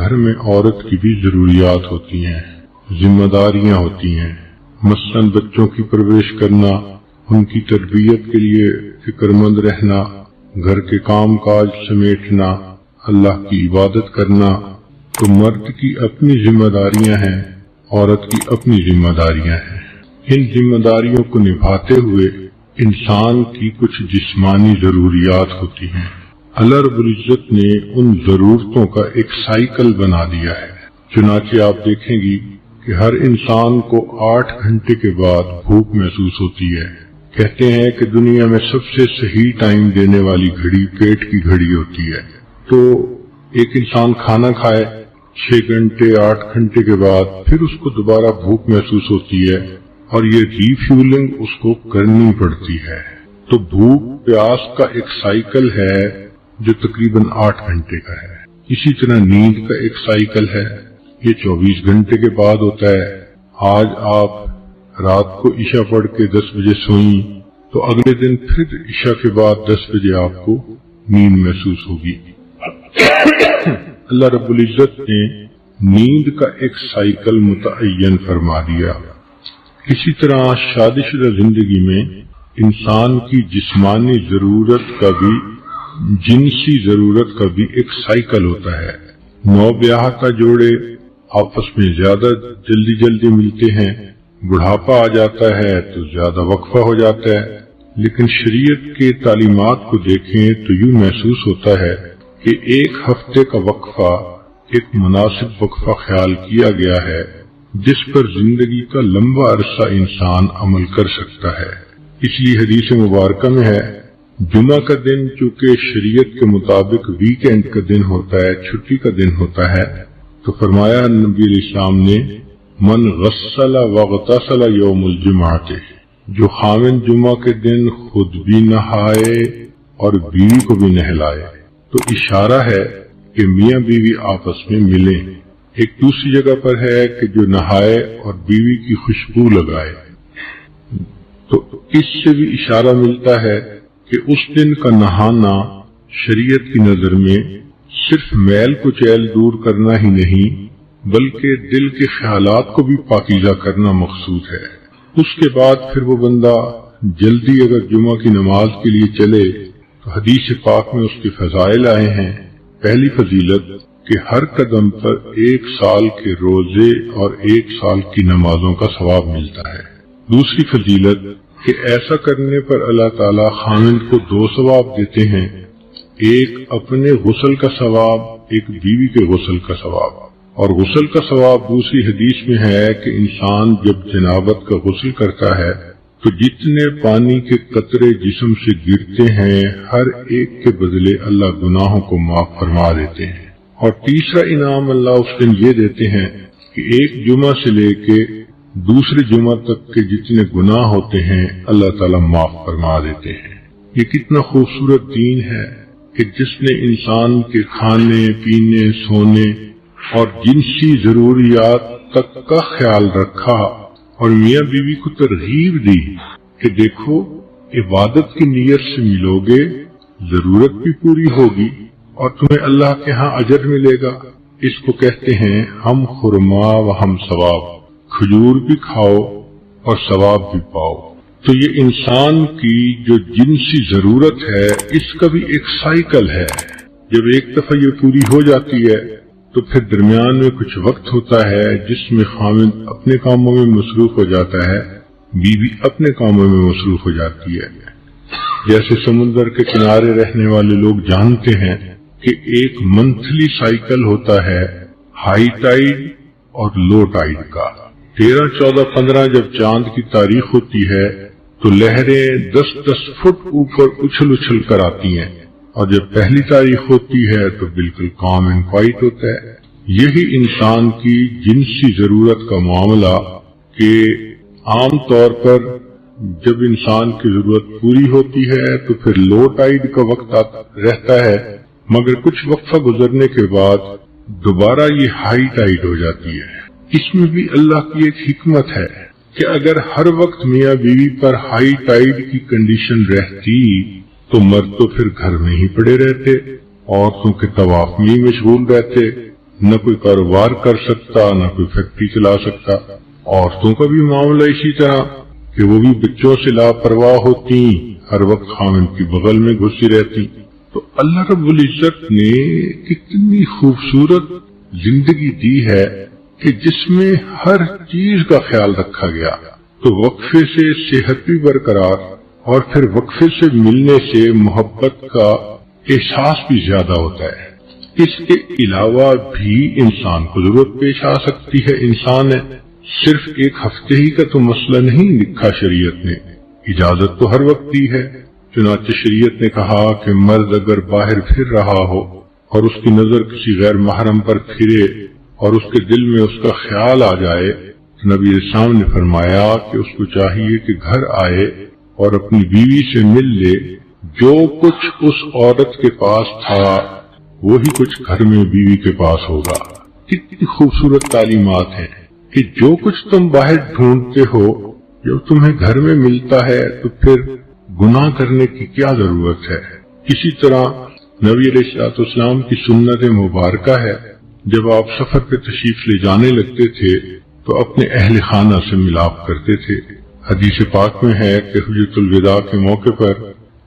گھر میں عورت کی بھی ضروریات ہوتی ہیں، ذمہ داریاں ہوتی ہیں، مثلاً بچوں کی پرورش کرنا، ان کی تربیت کے لیے فکر مند رہنا، گھر کے کام کاج سمیٹنا، اللہ کی عبادت کرنا۔ تو مرد کی اپنی ذمہ داریاں ہیں، عورت کی اپنی ذمہ داریاں ہیں۔ ان ذمہ داریوں کو نبھاتے ہوئے انسان کی کچھ جسمانی ضروریات ہوتی ہیں۔ اللہ رب العزت نے ان ضرورتوں کا ایک سائیکل بنا دیا ہے۔ چنانچہ آپ دیکھیں گی کہ ہر انسان کو 8 گھنٹے کے بعد بھوک محسوس ہوتی ہے۔ کہتے ہیں کہ دنیا میں سب سے صحیح ٹائم دینے والی گھڑی پیٹ کی گھڑی ہوتی ہے۔ تو ایک انسان کھانا کھائے 6 گھنٹے 8 گھنٹے کے بعد پھر اس کو دوبارہ بھوک محسوس ہوتی ہے، اور یہ ریفیولنگ اس کو کرنی پڑتی ہے۔ تو بھوک پیاس کا ایک سائیکل ہے جو تقریباً 8 گھنٹے کا ہے۔ اسی طرح نیند کا ایک سائیکل ہے، یہ 24 گھنٹے کے بعد ہوتا ہے۔ آج آپ رات کو عشاء پڑھ کے 10 بجے سوئیں تو اگلے دن پھر عشاء کے بعد 10 بجے آپ کو نیند محسوس ہوگی۔ اللہ رب العزت نے نیند کا ایک سائیکل متعین فرما دیا۔ اسی طرح شادی شدہ زندگی میں انسان کی جسمانی ضرورت کا بھی جنسی ضرورت کا بھی ایک سائیکل ہوتا ہے۔ نو بیاہ کا جوڑے آپس میں زیادہ جلدی ملتے ہیں، بڑھاپا آ جاتا ہے تو زیادہ وقفہ ہو جاتا ہے، لیکن شریعت کے تعلیمات کو دیکھیں تو یوں محسوس ہوتا ہے کہ 1 ہفتے کا وقفہ ایک مناسب وقفہ خیال کیا گیا ہے جس پر زندگی کا لمبا عرصہ انسان عمل کر سکتا ہے۔ اس لیے حدیث مبارکہ میں ہے، جمعہ کا دن چونکہ شریعت کے مطابق ویکینڈ کا دن ہوتا ہے، چھٹی کا دن ہوتا ہے، تو فرمایا نبی علیہ السلام نے من غسل واغتسل یوم الجمعہ، جو خاوند جمعہ کے دن خود بھی نہائے اور بیوی کو بھی نہلائے۔ تو اشارہ ہے کہ میاں بیوی آپس میں ملیں۔ ایک دوسری جگہ پر ہے کہ جو نہائے اور بیوی کی خوشبو لگائے۔ تو اس سے بھی اشارہ ملتا ہے کہ اس دن کا نہانا شریعت کی نظر میں صرف میل کو چیل دور کرنا ہی نہیں بلکہ دل کے خیالات کو بھی پاکیزہ کرنا مقصود ہے۔ اس کے بعد پھر وہ بندہ جلدی اگر جمعہ کی نماز کے لیے چلے تو حدیث پاک میں اس کے فضائل آئے ہیں۔ پہلی فضیلت کہ ہر قدم پر 1 سال کے روزے اور 1 سال کی نمازوں کا ثواب ملتا ہے۔ دوسری فضیلت کہ ایسا کرنے پر اللہ تعالی خاوند کو 2 ثواب دیتے ہیں، ایک اپنے غسل کا ثواب، ایک بیوی کے غسل کا ثواب۔ اور غسل کا ثواب دوسری حدیث میں ہے کہ انسان جب جنابت کا غسل کرتا ہے تو جتنے پانی کے قطرے جسم سے گرتے ہیں ہر ایک کے بدلے اللہ گناہوں کو معاف فرما دیتے ہیں۔ اور تیسرا انعام اللہ اس دن یہ دیتے ہیں کہ ایک جمعہ سے لے کے دوسرے جمعہ تک کے جتنے گناہ ہوتے ہیں اللہ تعالیٰ معاف فرما دیتے ہیں۔ یہ کتنا خوبصورت دین ہے کہ جس نے انسان کے کھانے پینے سونے اور جنسی ضروریات تک کا خیال رکھا اور میاں بیوی کو ترغیب دی کہ دیکھو عبادت کی نیت سے ملو گے، ضرورت بھی پوری ہوگی اور تمہیں اللہ کے ہاں اجر ملے گا۔ اس کو کہتے ہیں ہم خرما و ہم ثواب، کھجور بھی کھاؤ اور ثواب بھی پاؤ۔ تو یہ انسان کی جو جنسی ضرورت ہے اس کا بھی ایک سائیکل ہے۔ جب ایک دفعہ یہ پوری ہو جاتی ہے تو پھر درمیان میں کچھ وقت ہوتا ہے جس میں خاوند اپنے کاموں میں مصروف ہو جاتا ہے، بیوی اپنے کاموں میں مصروف ہو جاتی ہے۔ جیسے سمندر کے کنارے رہنے والے لوگ جانتے ہیں کہ ایک منتھلی سائیکل ہوتا ہے ہائی ٹائیڈ اور لو ٹائیڈ کا۔ 13 14 15 جب چاند کی تاریخ ہوتی ہے تو لہریں 10 فٹ اوپر اچھل کر آتی ہیں، اور جب پہلی تاریخ ہوتی ہے تو بالکل کام اینڈ کوائٹ ہوتا ہے۔ یہی انسان کی جنسی ضرورت کا معاملہ کہ عام طور پر جب انسان کی ضرورت پوری ہوتی ہے تو پھر لو ٹائیڈ کا وقت رہتا ہے، مگر کچھ وقفہ گزرنے کے بعد دوبارہ یہ ہائی ٹائیڈ ہو جاتی ہے۔ اس میں بھی اللہ کی ایک حکمت ہے کہ اگر ہر وقت میاں بیوی پر ہائی ٹائیڈ کی کنڈیشن رہتی تو مرد تو پھر گھر میں ہی پڑے رہتے، عورتوں کے طواف میں ہی مشغول رہتے، نہ کوئی کاروبار کر سکتا، نہ کوئی فیکٹری چلا سکتا۔ عورتوں کا بھی معاملہ اسی طرح کہ وہ بھی بچوں سے لاپرواہ ہوتی، ہر وقت خاوند کی بغل میں گھسی رہتی۔ تو اللہ رب العزت نے کتنی خوبصورت زندگی دی ہے کہ جس میں ہر چیز کا خیال رکھا گیا۔ تو وقفے سے صحت بھی برقرار، اور پھر وقفے سے ملنے سے محبت کا احساس بھی زیادہ ہوتا ہے۔ اس کے علاوہ بھی انسان کو ضرورت پیش آ سکتی ہے۔ انسان ہے، صرف ایک ہفتے ہی کا تو مسئلہ نہیں لکھا شریعت نے، اجازت تو ہر وقت دی ہے۔ چنانچہ شریعت نے کہا کہ مرد اگر باہر پھر رہا ہو اور اس کی نظر کسی غیر محرم پر پھرے اور اس کے دل میں اس کا خیال آ جائے تو نبی اسلام نے فرمایا کہ اس کو چاہیے کہ گھر آئے اور اپنی بیوی سے مل لے۔ جو کچھ اس عورت کے پاس تھا وہی کچھ گھر میں بیوی کے پاس ہوگا۔ کتنی خوبصورت تعلیمات ہیں کہ جو کچھ تم باہر ڈھونڈتے ہو جب تمہیں گھر میں ملتا ہے تو پھر گناہ کرنے کی کیا ضرورت ہے۔ اسی طرح نبی علیہ السلام کی سنت مبارکہ ہے، جب آپ سفر پہ تشریف لے جانے لگتے تھے تو اپنے اہل خانہ سے ملاپ کرتے تھے۔ حدیث پاک میں ہے کہ حجۃ الوداع کے موقع پر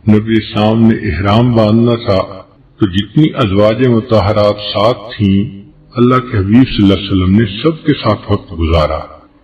نبی اسلام نے احرام باندھنا تھا تو جتنی ازواج مطہرات ساتھ تھیں اللہ کے حبیب صلی اللہ علیہ وسلم نے سب کے ساتھ وقت گزارا۔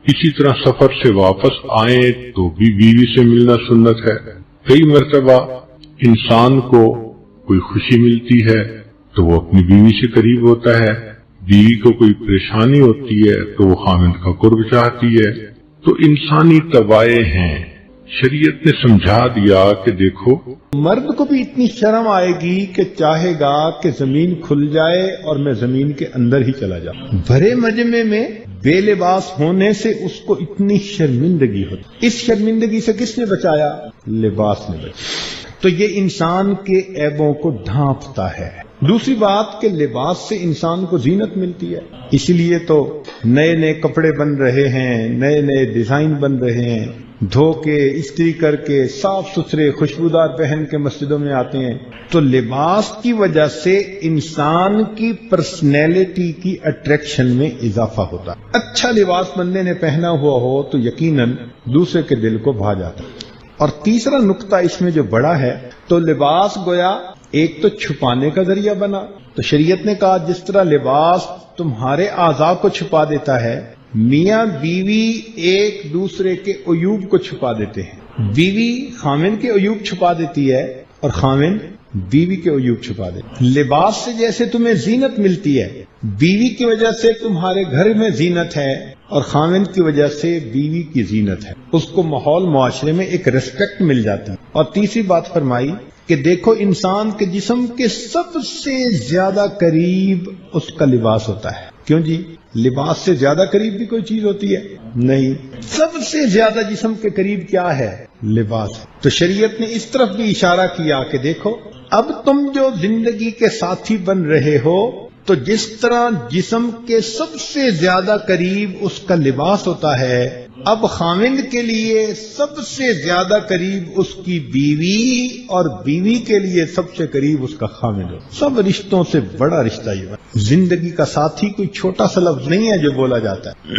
اسی طرح سفر سے واپس آئیں تو بھی بیوی سے ملنا سنت ہے۔ کئی مرتبہ انسان کو کوئی خوشی ملتی ہے تو وہ اپنی بیوی سے قریب ہوتا ہے، بیوی کو کوئی پریشانی ہوتی ہے تو وہ خاوند کا قرب چاہتی ہے۔ تو انسانی طبائع ہیں۔ شریعت نے سمجھا دیا کہ دیکھو، مرد کو بھی اتنی شرم آئے گی کہ چاہے گا کہ زمین کھل جائے اور میں زمین کے اندر ہی چلا جاؤں۔ بھرے مجمع میں بے لباس ہونے سے اس کو اتنی شرمندگی ہوتی۔ اس شرمندگی سے کس نے بچایا؟ لباس نے بچایا۔ تو یہ انسان کے عیبوں کو ڈھانپتا ہے۔ دوسری بات کہ لباس سے انسان کو زینت ملتی ہے، اس لیے تو نئے نئے کپڑے بن رہے ہیں، نئے نئے ڈیزائن بن رہے ہیں، دھو کے استری کر کے صاف ستھرے خوشبودار پہن کے مسجدوں میں آتے ہیں۔ تو لباس کی وجہ سے انسان کی پرسنالٹی کی اٹریکشن میں اضافہ ہوتا ہے۔ اچھا لباس بندے نے پہنا ہوا ہو تو یقیناً دوسرے کے دل کو بھا جاتا ہے۔ اور تیسرا نقطہ اس میں جو بڑا ہے، تو لباس گویا ایک تو چھپانے کا ذریعہ بنا۔ تو شریعت نے کہا جس طرح لباس تمہارے اعضاء کو چھپا دیتا ہے، میاں بیوی ایک دوسرے کے عیوب کو چھپا دیتے ہیں۔ بیوی خاوند کے عیوب چھپا دیتی ہے اور خاوند بیوی کے عیوب چھپا دیتے ہیں۔ لباس سے جیسے تمہیں زینت ملتی ہے، بیوی کی وجہ سے تمہارے گھر میں زینت ہے اور خاوند کی وجہ سے بیوی کی زینت ہے، اس کو ماحول معاشرے میں ایک ریسپیکٹ مل جاتی ہے۔ اور تیسری بات فرمائی کہ دیکھو انسان کے جسم کے سب سے زیادہ قریب اس کا لباس ہوتا ہے۔ کیوں جی؟ لباس سے زیادہ قریب بھی کوئی چیز ہوتی ہے؟ نہیں۔ سب سے زیادہ جسم کے قریب کیا ہے؟ لباس۔ تو شریعت نے اس طرف بھی اشارہ کیا کہ دیکھو اب تم جو زندگی کے ساتھی بن رہے ہو، تو جس طرح جسم کے سب سے زیادہ قریب اس کا لباس ہوتا ہے، اب خاوند کے لیے سب سے زیادہ قریب اس کی بیوی اور بیوی کے لیے سب سے قریب اس کا خاوند ہو۔ سب رشتوں سے بڑا رشتہ یہ ہے۔ زندگی کا ساتھی کوئی چھوٹا سا لفظ نہیں ہے جو بولا جاتا ہے،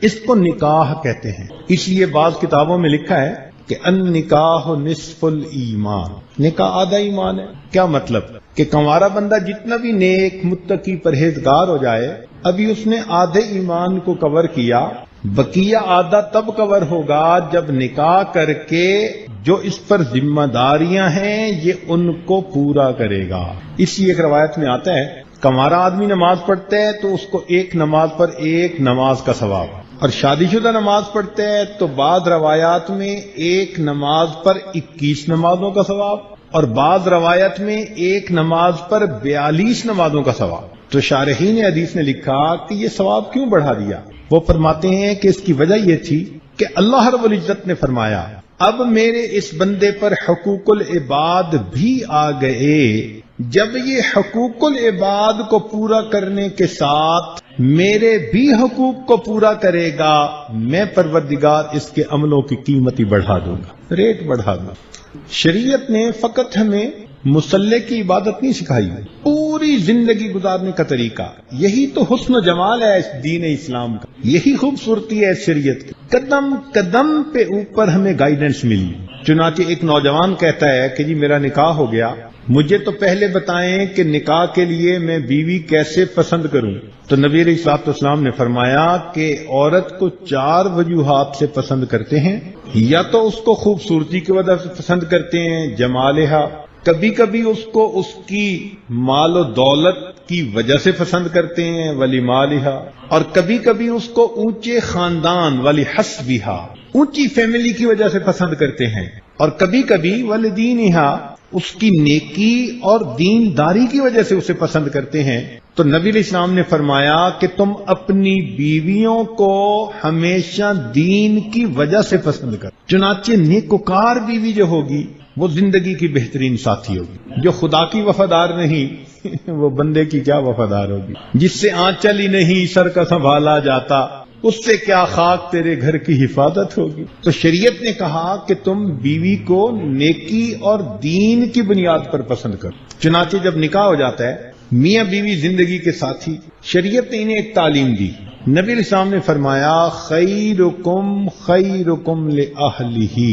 اس کو نکاح کہتے ہیں۔ اس لیے بعض کتابوں میں لکھا ہے کہ النکاح نصف الایمان، نکاح آدھا ایمان ہے۔ کیا مطلب؟ کہ کنوارا بندہ جتنا بھی نیک متقی پرہیزگار ہو جائے، ابھی اس نے آدھے ایمان کو کور کیا، بقیہ آدھا تب کور ہوگا جب نکاح کر کے جو اس پر ذمہ داریاں ہیں یہ ان کو پورا کرے گا۔ اسی ایک روایت میں آتا ہے کنوارا آدمی نماز پڑھتا ہے تو اس کو ایک نماز پر ایک نماز کا ثواب، اور شادی شدہ نماز پڑھتے ہیں تو بعض روایات میں ایک نماز پر 21 نمازوں کا ثواب، اور بعض روایت میں ایک نماز پر 42 نمازوں کا ثواب۔ تو شارحین حدیث نے لکھا کہ یہ ثواب کیوں بڑھا دیا؟ وہ فرماتے ہیں کہ اس کی وجہ یہ تھی کہ اللہ رب العزت نے فرمایا اب میرے اس بندے پر حقوق العباد بھی آ گئے، جب یہ حقوق العباد کو پورا کرنے کے ساتھ میرے بھی حقوق کو پورا کرے گا، میں پروردگار اس کے عملوں کی قیمت ہی بڑھا دوں گا، ریٹ بڑھا دوں گا۔ شریعت نے فقط ہمیں مسلح کی عبادت نہیں سکھائی، پوری زندگی گزارنے کا طریقہ. یہی تو حسن و جمال ہے اس دین اسلام کا، یہی خوبصورتی ہے شریعت کی. قدم قدم پہ اوپر ہمیں گائیڈنس ملی. چنانچہ ایک نوجوان کہتا ہے کہ جی میرا نکاح ہو گیا، مجھے تو پہلے بتائیں کہ نکاح کے لیے میں بیوی کیسے پسند کروں. تو نبی علیہ الصلوۃ والسلام نے فرمایا کہ عورت کو 4 وجوہات سے پسند کرتے ہیں. یا تو اس کو خوبصورتی کی وجہ سے پسند کرتے ہیں، جمالہا. کبھی کبھی اس کو اس کی مال و دولت کی وجہ سے پسند کرتے ہیں، ولی مالہا. اور کبھی کبھی اس کو اونچے خاندان، ولی حسبہا، اونچی فیملی کی وجہ سے پسند کرتے ہیں. اور کبھی کبھی والدینہا، اس کی نیکی اور دینداری کی وجہ سے اسے پسند کرتے ہیں. تو نبی علیہ السلام نے فرمایا کہ تم اپنی بیویوں کو ہمیشہ دین کی وجہ سے پسند کر. چنانچہ نیکوکار بیوی جو ہوگی وہ زندگی کی بہترین ساتھی ہوگی. جو خدا کی وفادار نہیں وہ بندے کی کیا وفادار ہوگی. جس سے آنچل ہی نہیں سر کا سنبھالا جاتا، اس سے کیا خاک تیرے گھر کی حفاظت ہوگی. تو شریعت نے کہا کہ تم بیوی کو نیکی اور دین کی بنیاد پر پسند کرو. چنانچہ جب نکاح ہو جاتا ہے، میاں بیوی زندگی کے ساتھی، شریعت نے انہیں ایک تعلیم دی. نبی علیہ السلام نے فرمایا خیرکم خیرکم لأہلہ،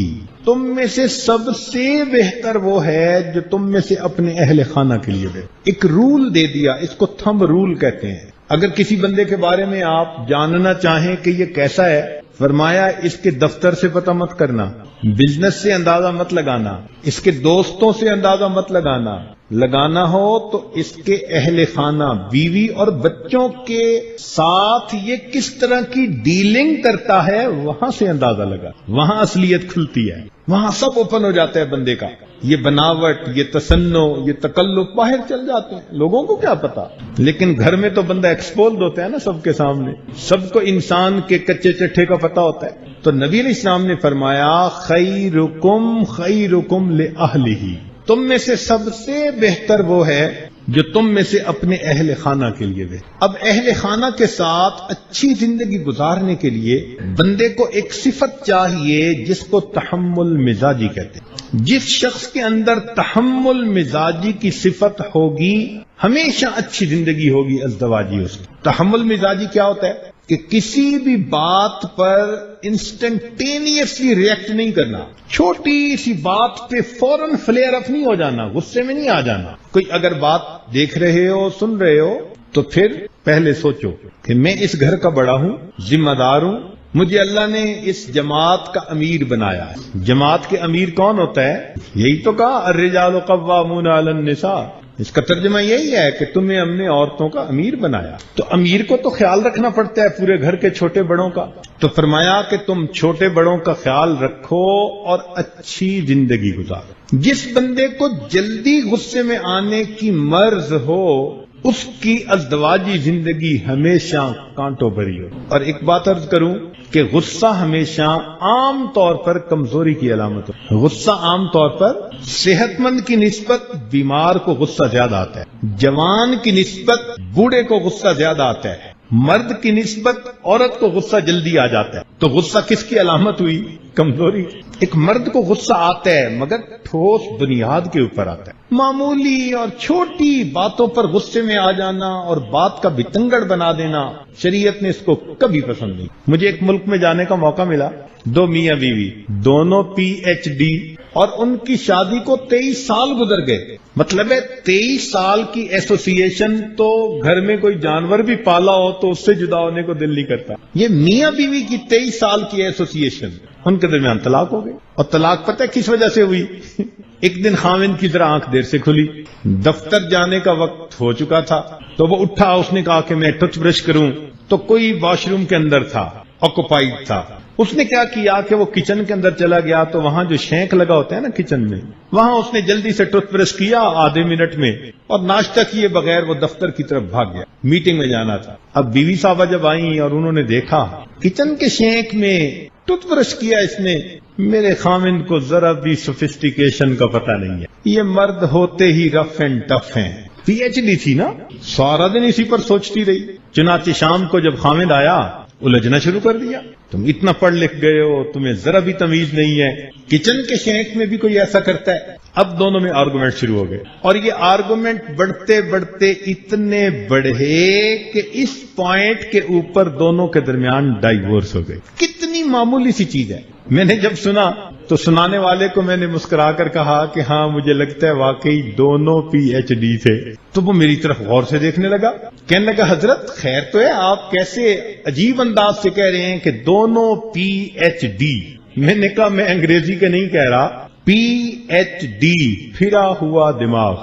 تم میں سے سب سے بہتر وہ ہے جو تم میں سے اپنے اہل خانہ کے لیے بہتر. ایک رول دے دیا، اس کو تھمب رول کہتے ہیں. اگر کسی بندے کے بارے میں آپ جاننا چاہیں کہ یہ کیسا ہے، فرمایا اس کے دفتر سے پتہ مت کرنا، بزنس سے اندازہ مت لگانا، اس کے دوستوں سے اندازہ مت لگانا. لگانا ہو تو اس کے اہل خانہ، بیوی اور بچوں کے ساتھ یہ کس طرح کی ڈیلنگ کرتا ہے وہاں سے اندازہ لگا. وہاں اصلیت کھلتی ہے، وہاں سب اوپن ہو جاتا ہے بندے کا. یہ بناوٹ، یہ تصنع، یہ تکلف باہر چل جاتے ہیں، لوگوں کو کیا پتا. لیکن گھر میں تو بندہ ایکسپوزڈ ہوتا ہے نا سب کے سامنے، سب کو انسان کے کچے چٹھے کا پتا ہوتا ہے. تو نبی علیہ السلام نے فرمایا خیرکم خیرکم لأہلہ، تم میں سے سب سے بہتر وہ ہے جو تم میں سے اپنے اہل خانہ کے لیے بہتر. اب اہل خانہ کے ساتھ اچھی زندگی گزارنے کے لیے بندے کو ایک صفت چاہیے جس کو تحمل مزاجی کہتے ہیں. جس شخص کے اندر تحمل مزاجی کی صفت ہوگی ہمیشہ اچھی زندگی ہوگی ازدواجی. اس کی تحمل مزاجی کیا ہوتا ہے کہ کسی بھی بات پر انسٹنٹینیسلی ریئیکٹ نہیں کرنا، چھوٹی سی بات پہ فوراً فلیئر اپ نہیں ہو جانا، غصے میں نہیں آ جانا. کوئی اگر بات دیکھ رہے ہو، سن رہے ہو، تو پھر پہلے سوچو کہ میں اس گھر کا بڑا ہوں، ذمہ دار ہوں، مجھے اللہ نے اس جماعت کا امیر بنایا ہے. جماعت کے امیر کون ہوتا ہے؟ یہی تو کہا الرجال قوامون علی النساء. اس کا ترجمہ یہی ہے کہ تمہیں ہم نے عورتوں کا امیر بنایا. تو امیر کو تو خیال رکھنا پڑتا ہے پورے گھر کے چھوٹے بڑوں کا. تو فرمایا کہ تم چھوٹے بڑوں کا خیال رکھو اور اچھی زندگی گزارو. جس بندے کو جلدی غصے میں آنے کی مرض ہو اس کی ازدواجی زندگی ہمیشہ کانٹوں بھری ہو. اور ایک بات عرض کروں کہ غصہ ہمیشہ عام طور پر کمزوری کی علامت ہے. غصہ عام طور پر صحت مند کی نسبت بیمار کو غصہ زیادہ آتا ہے، جوان کی نسبت بوڑھے کو غصہ زیادہ آتا ہے، مرد کی نسبت عورت کو غصہ جلدی آ جاتا ہے. تو غصہ کس کی علامت ہوئی؟ کمزوری. ایک مرد کو غصہ آتا ہے مگر ٹھوس بنیاد کے اوپر آتا ہے. معمولی اور چھوٹی باتوں پر غصے میں آ جانا اور بات کا بتنگڑ بنا دینا شریعت نے اس کو کبھی پسند نہیں. مجھے ایک ملک میں جانے کا موقع ملا، 2 میاں بیوی، دونوں PhD، اور ان کی شادی کو 23 سال گزر گئے. مطلب ہے 23 سال کی ایسوسیشن تو گھر میں کوئی جانور بھی پالا ہو تو اس سے جدا ہونے کو دل نہیں کرتا. یہ میاں بیوی کی 23 سال کی ایسوسیشن، ان کے درمیان طلاق ہو گئی. اور طلاق پتہ ہے کس وجہ سے ہوئی؟ ایک دن خاوند کی طرح آنکھ دیر سے کھلی، دفتر جانے کا وقت ہو چکا تھا تو وہ اٹھا، اس نے کہا کہ میں ٹوتھ برش کروں، تو کوئی واش روم کے اندر تھا، آکوپائیڈ تھا. اس نے کیا کیا کہ وہ کچن کے اندر چلا گیا تو وہاں جو شینک لگا ہوتا ہے نا کچن میں، وہاں اس نے جلدی سے ٹوتھ برش کیا آدھے منٹ میں اور ناشتہ کیے بغیر وہ دفتر کی طرف بھاگ گیا. میٹنگ میں جانا تھا. اب بیوی صاحبہ جب آئیں اور انہوں نے دیکھا کچن کے شینک میں ٹوتھ برش کیا اس نے، میرے خامند کو ذرا بھی سوفسٹیکیشن کا پتہ نہیں ہے. یہ مرد ہوتے ہی رف اینڈ ٹف ہیں. PhD تھی نا، سارا دن اسی پر سوچتی رہی. چنانچہ شام کو جب خامند آیا الجھنا شروع کر دیا. تم اتنا پڑھ لکھ گئے ہو, تمہیں ذرا بھی تمیز نہیں ہے. کچن کے شینک میں بھی کوئی ایسا کرتا ہے. اب دونوں میں آرگومنٹ شروع ہو گئے, اور یہ آرگومنٹ بڑھتے بڑھتے اتنے بڑھے کہ اس پوائنٹ کے اوپر دونوں کے درمیان ڈائیورس ہو گئے. کتنی معمولی سی چیز ہے. میں نے جب سنا تو سنانے والے کو میں نے مسکرا کر کہا کہ ہاں مجھے لگتا ہے واقعی دونوں PhD تھے. تو وہ میری طرف غور سے دیکھنے لگا, کہنے لگا حضرت خیر تو ہے, آپ کیسے عجیب انداز سے کہہ رہے ہیں کہ دونوں PhD. میں نے کہا میں انگریزی کا نہیں کہہ رہا, PhD پھرا ہوا دماغ,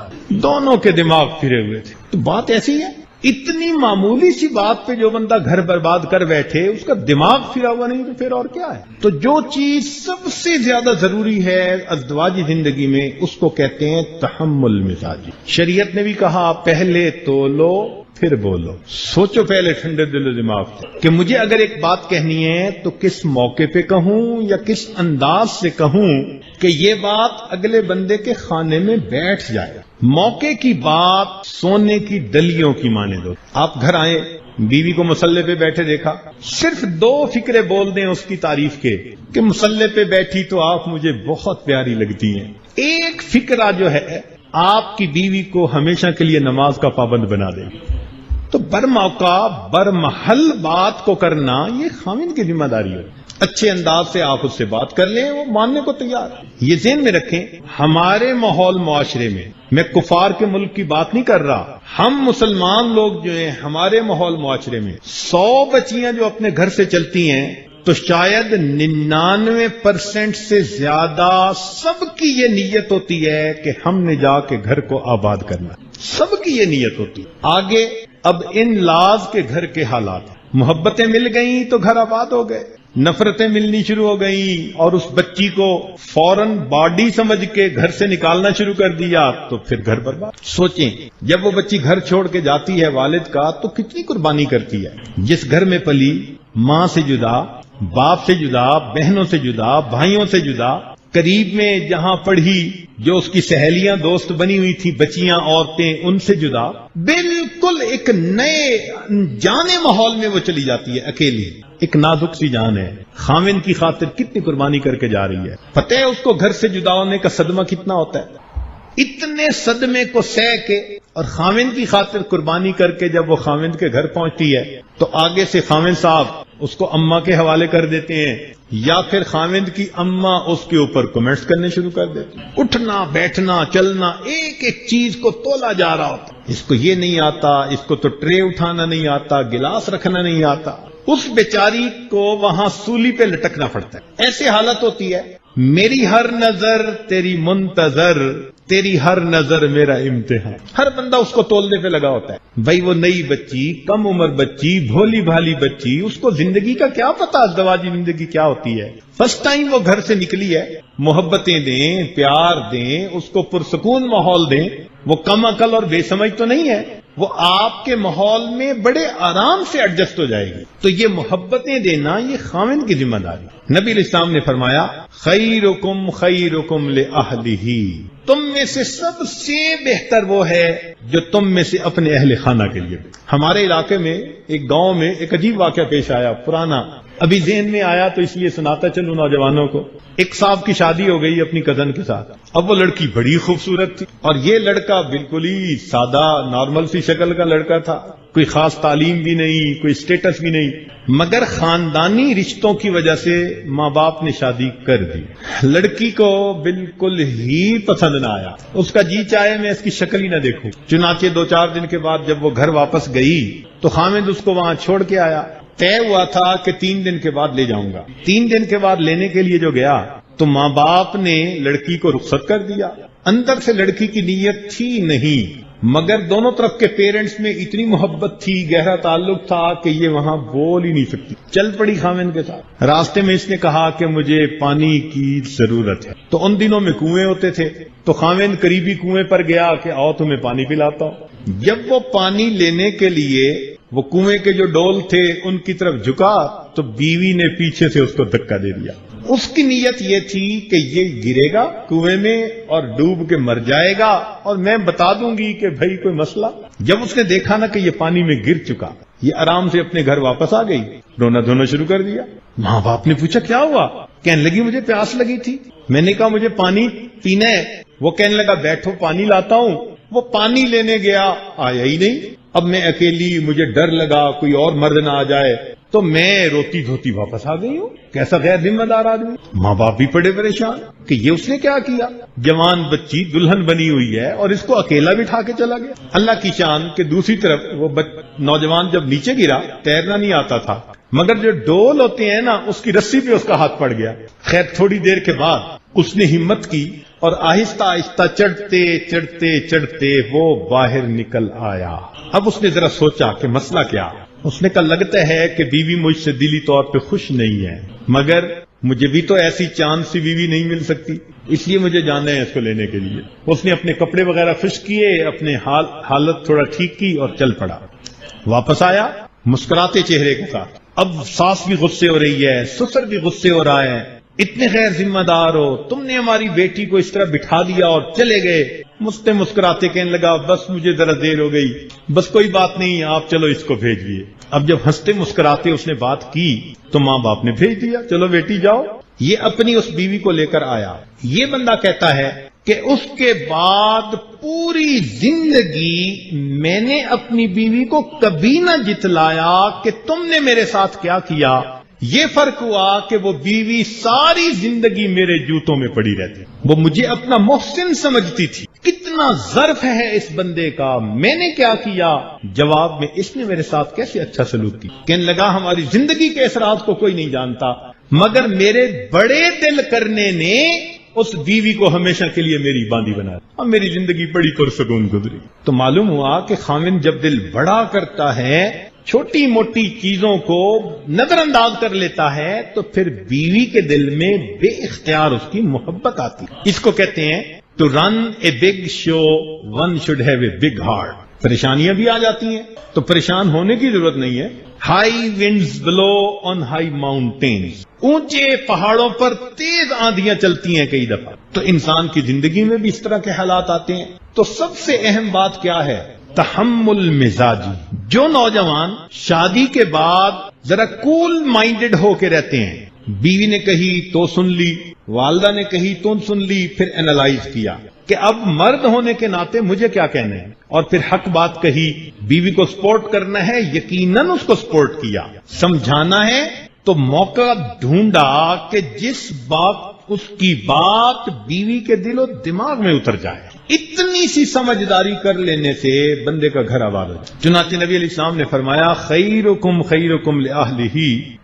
دونوں کے دماغ پھرے ہوئے تھے. تو بات ایسی ہے, اتنی معمولی سی بات پہ جو بندہ گھر برباد کر بیٹھے اس کا دماغ پھرا ہوا نہیں تو پھر اور کیا ہے. تو جو چیز سب سے زیادہ ضروری ہے ازدواجی زندگی میں اس کو کہتے ہیں تحمل مزاجی. شریعت نے بھی کہا پہلے تولو پھر بولو. سوچو پہلے ٹھنڈے دل و دماغ سے کہ مجھے اگر ایک بات کہنی ہے تو کس موقع پہ کہوں یا کس انداز سے کہوں کہ یہ بات اگلے بندے کے خانے میں بیٹھ جائے. موقع کی بات سونے کی ڈلیوں کی مانے دو. آپ گھر آئے, بیوی کو مصلے پہ بیٹھے دیکھا, صرف 2 فکرے بول دیں اس کی تعریف کے کہ مصلے پہ بیٹھی تو آپ مجھے بہت پیاری لگتی ہیں. ایک فکرہ جو ہے آپ کی بیوی کو ہمیشہ کے لیے نماز کا پابند بنا دے. تو برموقع برمحل بات کو کرنا یہ خاوند کی ذمہ داری ہے. اچھے انداز سے آپ اس سے بات کر لیں, وہ ماننے کو تیار. یہ ذہن میں رکھیں, ہمارے ماحول معاشرے میں, میں کفار کے ملک کی بات نہیں کر رہا, ہم مسلمان لوگ جو ہیں ہمارے ماحول معاشرے میں 100 بچیاں جو اپنے گھر سے چلتی ہیں تو شاید 99% سے زیادہ سب کی یہ نیت ہوتی ہے کہ ہم نے جا کے گھر کو آباد کرنا. سب کی یہ نیت ہوتی ہے. آگے اب ان لاز کے گھر کے حالات, محبتیں مل گئیں تو گھر آباد ہو گئے, نفرتیں ملنی شروع ہو گئیں اور اس بچی کو فوراً باڈی سمجھ کے گھر سے نکالنا شروع کر دیا تو پھر گھر برباد. سوچیں جب وہ بچی گھر چھوڑ کے جاتی ہے والد کا تو کتنی قربانی کرتی ہے. جس گھر میں پلی, ماں سے جدا, باپ سے جدا, بہنوں سے جدا, بھائیوں سے جدا, قریب میں جہاں پڑھی جو اس کی سہیلیاں دوست بنی ہوئی تھی, بچیاں عورتیں, ان سے جدا, بالکل ایک نئے جانے ماحول میں وہ چلی جاتی ہے اکیلی. ایک نازک سی جان ہے, خاوند کی خاطر کتنی قربانی کر کے جا رہی ہے. پتہ ہے اس کو گھر سے جدا ہونے کا صدمہ کتنا ہوتا ہے. اتنے صدمے کو سہ کے اور خاوند کی خاطر قربانی کر کے جب وہ خاوند کے گھر پہنچتی ہے تو آگے سے خاوند صاحب اس کو اماں کے حوالے کر دیتے ہیں, یا پھر خاوند کی اماں اس کے اوپر کمنٹس کرنے شروع کر دیتے ہیں. اٹھنا بیٹھنا چلنا ایک ایک چیز کو تولا جا رہا ہوتا. اس کو یہ نہیں آتا, اس کو تو ٹرے اٹھانا نہیں آتا, گلاس رکھنا نہیں آتا. اس بیچاری کو وہاں سولی پہ لٹکنا پڑتا ہے. ایسے حالت ہوتی ہے, میری ہر نظر تیری منتظر, تیری ہر نظر میرا امتحان. ہر بندہ اس کو تولنے پہ لگا ہوتا ہے. بھائی وہ نئی بچی, کم عمر بچی, بھولی بھالی بچی, اس کو زندگی کا کیا پتا, ازدواجی زندگی کیا ہوتی ہے. فرسٹ ٹائم وہ گھر سے نکلی ہے, محبتیں دیں, پیار دیں, اس کو پرسکون ماحول دیں. وہ کم عقل اور بے سمجھ تو نہیں ہے, وہ آپ کے ماحول میں بڑے آرام سے ایڈجسٹ ہو جائے گی. تو یہ محبتیں دینا یہ خاوند کی ذمہ داری. نبی علیہ السلام نے فرمایا خیرکم خیرکم لأہلہ, تم میں سے سب سے بہتر وہ ہے جو تم میں سے اپنے اہل خانہ کے لیے. ہمارے علاقے میں ایک گاؤں میں ایک عجیب واقعہ پیش آیا, پرانا, ابھی ذہن میں آیا تو اس لیے سناتا چلوں نوجوانوں کو. ایک صاحب کی شادی ہو گئی اپنی کزن کے ساتھ. اب وہ لڑکی بڑی خوبصورت تھی اور یہ لڑکا بالکل ہی سادہ نارمل سی شکل کا لڑکا تھا, کوئی خاص تعلیم بھی نہیں, کوئی سٹیٹس بھی نہیں, مگر خاندانی رشتوں کی وجہ سے ماں باپ نے شادی کر دی. لڑکی کو بالکل ہی پسند نہ آیا, اس کا جی چاہے میں اس کی شکل ہی نہ دیکھوں. چنانچہ 2-4 دن کے بعد جب وہ گھر واپس گئی تو خاوند اس کو وہاں چھوڑ کے آیا. طے ہوا تھا کہ 3 دن کے بعد لے جاؤں گا. 3 دن کے بعد لینے کے لیے جو گیا تو ماں باپ نے لڑکی کو رخصت کر دیا. اندر سے لڑکی کی نیت تھی نہیں, مگر دونوں طرف کے پیرنٹس میں اتنی محبت تھی, گہرا تعلق تھا کہ یہ وہاں بول ہی نہیں سکتی. چل پڑی خاوند کے ساتھ. راستے میں اس نے کہا کہ مجھے پانی کی ضرورت ہے. تو ان دنوں میں کنویں ہوتے تھے, تو خاوند قریبی کنویں پر گیا کہ آؤ تمہیں پانی پلاتا ہوں. جب وہ پانی لینے کے لیے وہ کنویں کے جو ڈول تھے ان کی طرف جھکا تو بیوی نے پیچھے سے اس کو دھکا دے دیا. اس کی نیت یہ تھی کہ یہ گرے گا کنویں میں اور ڈوب کے مر جائے گا اور میں بتا دوں گی کہ بھائی کوئی مسئلہ. جب اس نے دیکھا نا کہ یہ پانی میں گر چکا یہ آرام سے اپنے گھر واپس آ گئی، رونا دھونا شروع کر دیا۔ ماں باپ نے پوچھا کیا ہوا؟ کہنے لگی مجھے پیاس لگی تھی، میں نے کہا مجھے پانی پینا ہے، وہ کہنے لگا بیٹھو پانی لاتا ہوں۔ وہ پانی لینے گیا، آیا ہی نہیں۔ اب میں اکیلی، مجھے ڈر لگا کوئی اور مرد نہ آ جائے، تو میں روتی دھوتی واپس آ گئی ہوں۔ کیسا غیر ذمہ دار آدمی۔ ماں باپ بھی پڑے پریشان کہ یہ اس نے کیا کیا، جوان بچی دلہن بنی ہوئی ہے اور اس کو اکیلا بٹھا کے چلا گیا۔ اللہ کی شان کہ دوسری طرف وہ نوجوان جب نیچے گرا، تیرنا نہیں آتا تھا، مگر جو ڈول ہوتے ہیں نا اس کی رسی پہ اس کا ہاتھ پڑ گیا۔ خیر تھوڑی دیر کے بعد اس نے ہمت کی اور آہستہ آہستہ چڑھتے چڑھتے چڑھتے وہ باہر نکل آیا۔ اب اس نے ذرا سوچا کہ مسئلہ کیا۔ اس نے کہا لگتا ہے کہ بیوی مجھ سے دلی طور پہ خوش نہیں ہے، مگر مجھے بھی تو ایسی چاند سی بیوی نہیں مل سکتی، اس لیے مجھے جانا ہے اس کو لینے کے لیے۔ اس نے اپنے کپڑے وغیرہ خشک کیے، اپنے حالت تھوڑا ٹھیک کی اور چل پڑا۔ واپس آیا مسکراتے چہرے کے ساتھ۔ اب ساس بھی غصے ہو رہی ہے، سسر بھی غصے ہو رہا ہے، اتنے غیر ذمہ دار ہو، تم نے ہماری بیٹی کو اس طرح بٹھا دیا اور چلے گئے۔ مسکراتے کہنے لگا بس مجھے ذرا دیر ہو گئی، بس کوئی بات نہیں، آپ چلو اس کو بھیجیے۔ اب جب ہنستے مسکراتے اس نے بات کی تو ماں باپ نے بھیج دیا، چلو بیٹی جاؤ۔ یہ اپنی اس بیوی کو لے کر آیا۔ یہ بندہ کہتا ہے کہ اس کے بعد پوری زندگی میں نے اپنی بیوی کو کبھی نہ جتلایا کہ تم نے میرے ساتھ کیا کیا۔ یہ فرق ہوا کہ وہ بیوی ساری زندگی میرے جوتوں میں پڑی رہتی، وہ مجھے اپنا محسن سمجھتی تھی۔ کتنا ظرف ہے اس بندے کا، میں نے کیا کیا، جواب میں اس نے میرے ساتھ کیسے اچھا سلوک کی۔ کہنے لگا ہماری زندگی کے اثرات کو کوئی نہیں جانتا، مگر میرے بڑے دل کرنے نے اس بیوی کو ہمیشہ کے لیے میری باندھی بنا دی اور میری زندگی بڑی پرسکون گزری۔ تو معلوم ہوا کہ خاوند جب دل بڑا کرتا ہے، چھوٹی موٹی چیزوں کو نظر انداز کر لیتا ہے، تو پھر بیوی کے دل میں بے اختیار اس کی محبت آتی۔ اس کو کہتے ہیں to run a big show one should have a big heart. پریشانیاں بھی آ جاتی ہیں تو پریشان ہونے کی ضرورت نہیں ہے۔ High winds blow on high mountains, اونچے پہاڑوں پر تیز آندھیاں چلتی ہیں کئی دفعہ، تو انسان کی زندگی میں بھی اس طرح کے حالات آتے ہیں۔ تو سب سے اہم بات کیا ہے؟ تحمل مزاجی۔ جو نوجوان شادی کے بعد ذرا کول مائنڈڈ ہو کے رہتے ہیں، بیوی نے کہی تو سن لی، والدہ نے کہی تو سن لی، پھر اینالائز کیا کہ اب مرد ہونے کے ناطے مجھے کیا کہنا ہے، اور پھر حق بات کہی، بیوی کو سپورٹ کرنا ہے، یقیناً اس کو سپورٹ کیا، سمجھانا ہے تو موقع ڈھونڈا کہ جس بات اس کی بات بیوی کے دل و دماغ میں اتر جائے۔ اتنی سی سمجھداری کر لینے سے بندے کا گھر آباد ہو جائے۔ چنانچہ نبی علیہ السلام نے فرمایا خیرکم خیرکم لأہلہ،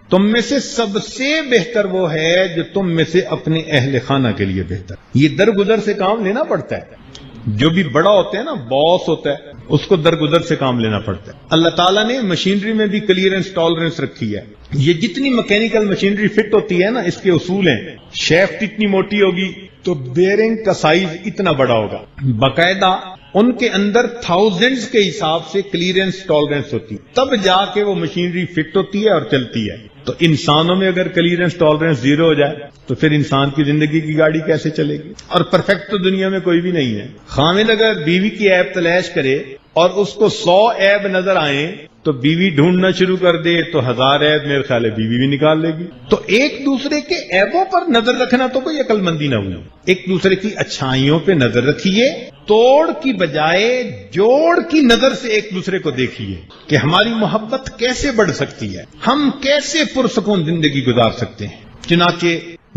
تم میں سے سب سے بہتر وہ ہے جو تم میں سے اپنے اہل خانہ کے لیے بہتر۔ یہ درگزر سے کام لینا پڑتا ہے۔ جو بھی بڑا ہوتا ہے نا، باس ہوتا ہے، اس کو درگزر سے کام لینا پڑتا ہے۔ اللہ تعالیٰ نے مشینری میں بھی کلیئرنس ٹالرنس رکھی ہے۔ یہ جتنی میکینیکل مشینری فٹ ہوتی ہے نا، اس کے اصول ہیں۔ شیفٹ اتنی موٹی ہوگی تو بیئرنگ کا سائز اتنا بڑا ہوگا، باقاعدہ ان کے اندر تھاؤزینڈز کے حساب سے کلیئرنس ٹالرنس ہوتی ہے، تب جا کے وہ مشینری فٹ ہوتی ہے اور چلتی ہے۔ تو انسانوں میں اگر کلیئرنس ٹالرنس زیرو ہو جائے تو پھر انسان کی زندگی کی گاڑی کیسے چلے گی؟ اور پرفیکٹ تو دنیا میں کوئی بھی نہیں ہے۔ خاوند اگر بیوی کی عیب تلاش کرے اور اس کو 100 عیب نظر آئیں تو بیوی ڈھونڈنا شروع کر دے تو 1000 عیب میرے خیال ہے بیوی بھی نکال لے گی۔ تو ایک دوسرے کے عیبوں پر نظر رکھنا تو کوئی عقل مندی نہ ہوئی، ایک دوسرے کی اچھائیوں پہ نظر رکھیے، توڑ کی بجائے جوڑ کی نظر سے ایک دوسرے کو دیکھیے کہ ہماری محبت کیسے بڑھ سکتی ہے، ہم کیسے پرسکون زندگی گزار سکتے ہیں۔ چنانچہ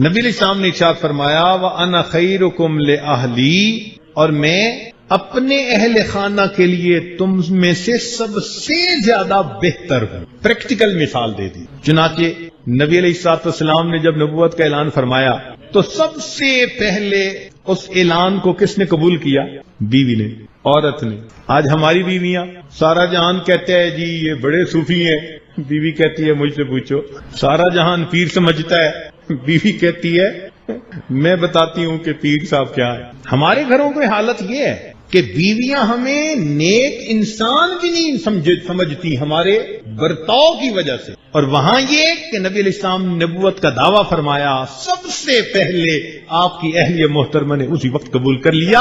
نبی علیہ السلام نے ارشاد فرمایا وَأَنَا خَيْرُكُمْ لِأَهْلِي، اور میں اپنے اہل خانہ کے لیے تم میں سے سب سے زیادہ بہتر ہوں۔ پریکٹیکل مثال دے دی۔ چنانچہ نبی علیہ السلام نے جب نبوت کا اعلان فرمایا تو سب سے پہلے اس اعلان کو کس نے قبول کیا؟ بیوی نے، عورت نے۔ آج ہماری بیویاں سارا جہان کہتے ہیں جی یہ بڑے صوفی ہیں، بیوی کہتی ہے مجھ سے پوچھو۔ سارا جہان پیر سمجھتا ہے، بیوی کہتی ہے میں بتاتی ہوں کہ پیر صاحب کیا ہے۔ ہمارے گھروں کی حالت یہ ہے کہ بیویاں ہمیں نیک انسان بھی نہیں سمجھتی ہمارے برتاؤ کی وجہ سے، اور وہاں یہ کہ نبی علیہ السلام نے نبوت کا دعویٰ فرمایا، سب سے پہلے آپ کی اہلیہ محترمہ نے اسی وقت قبول کر لیا،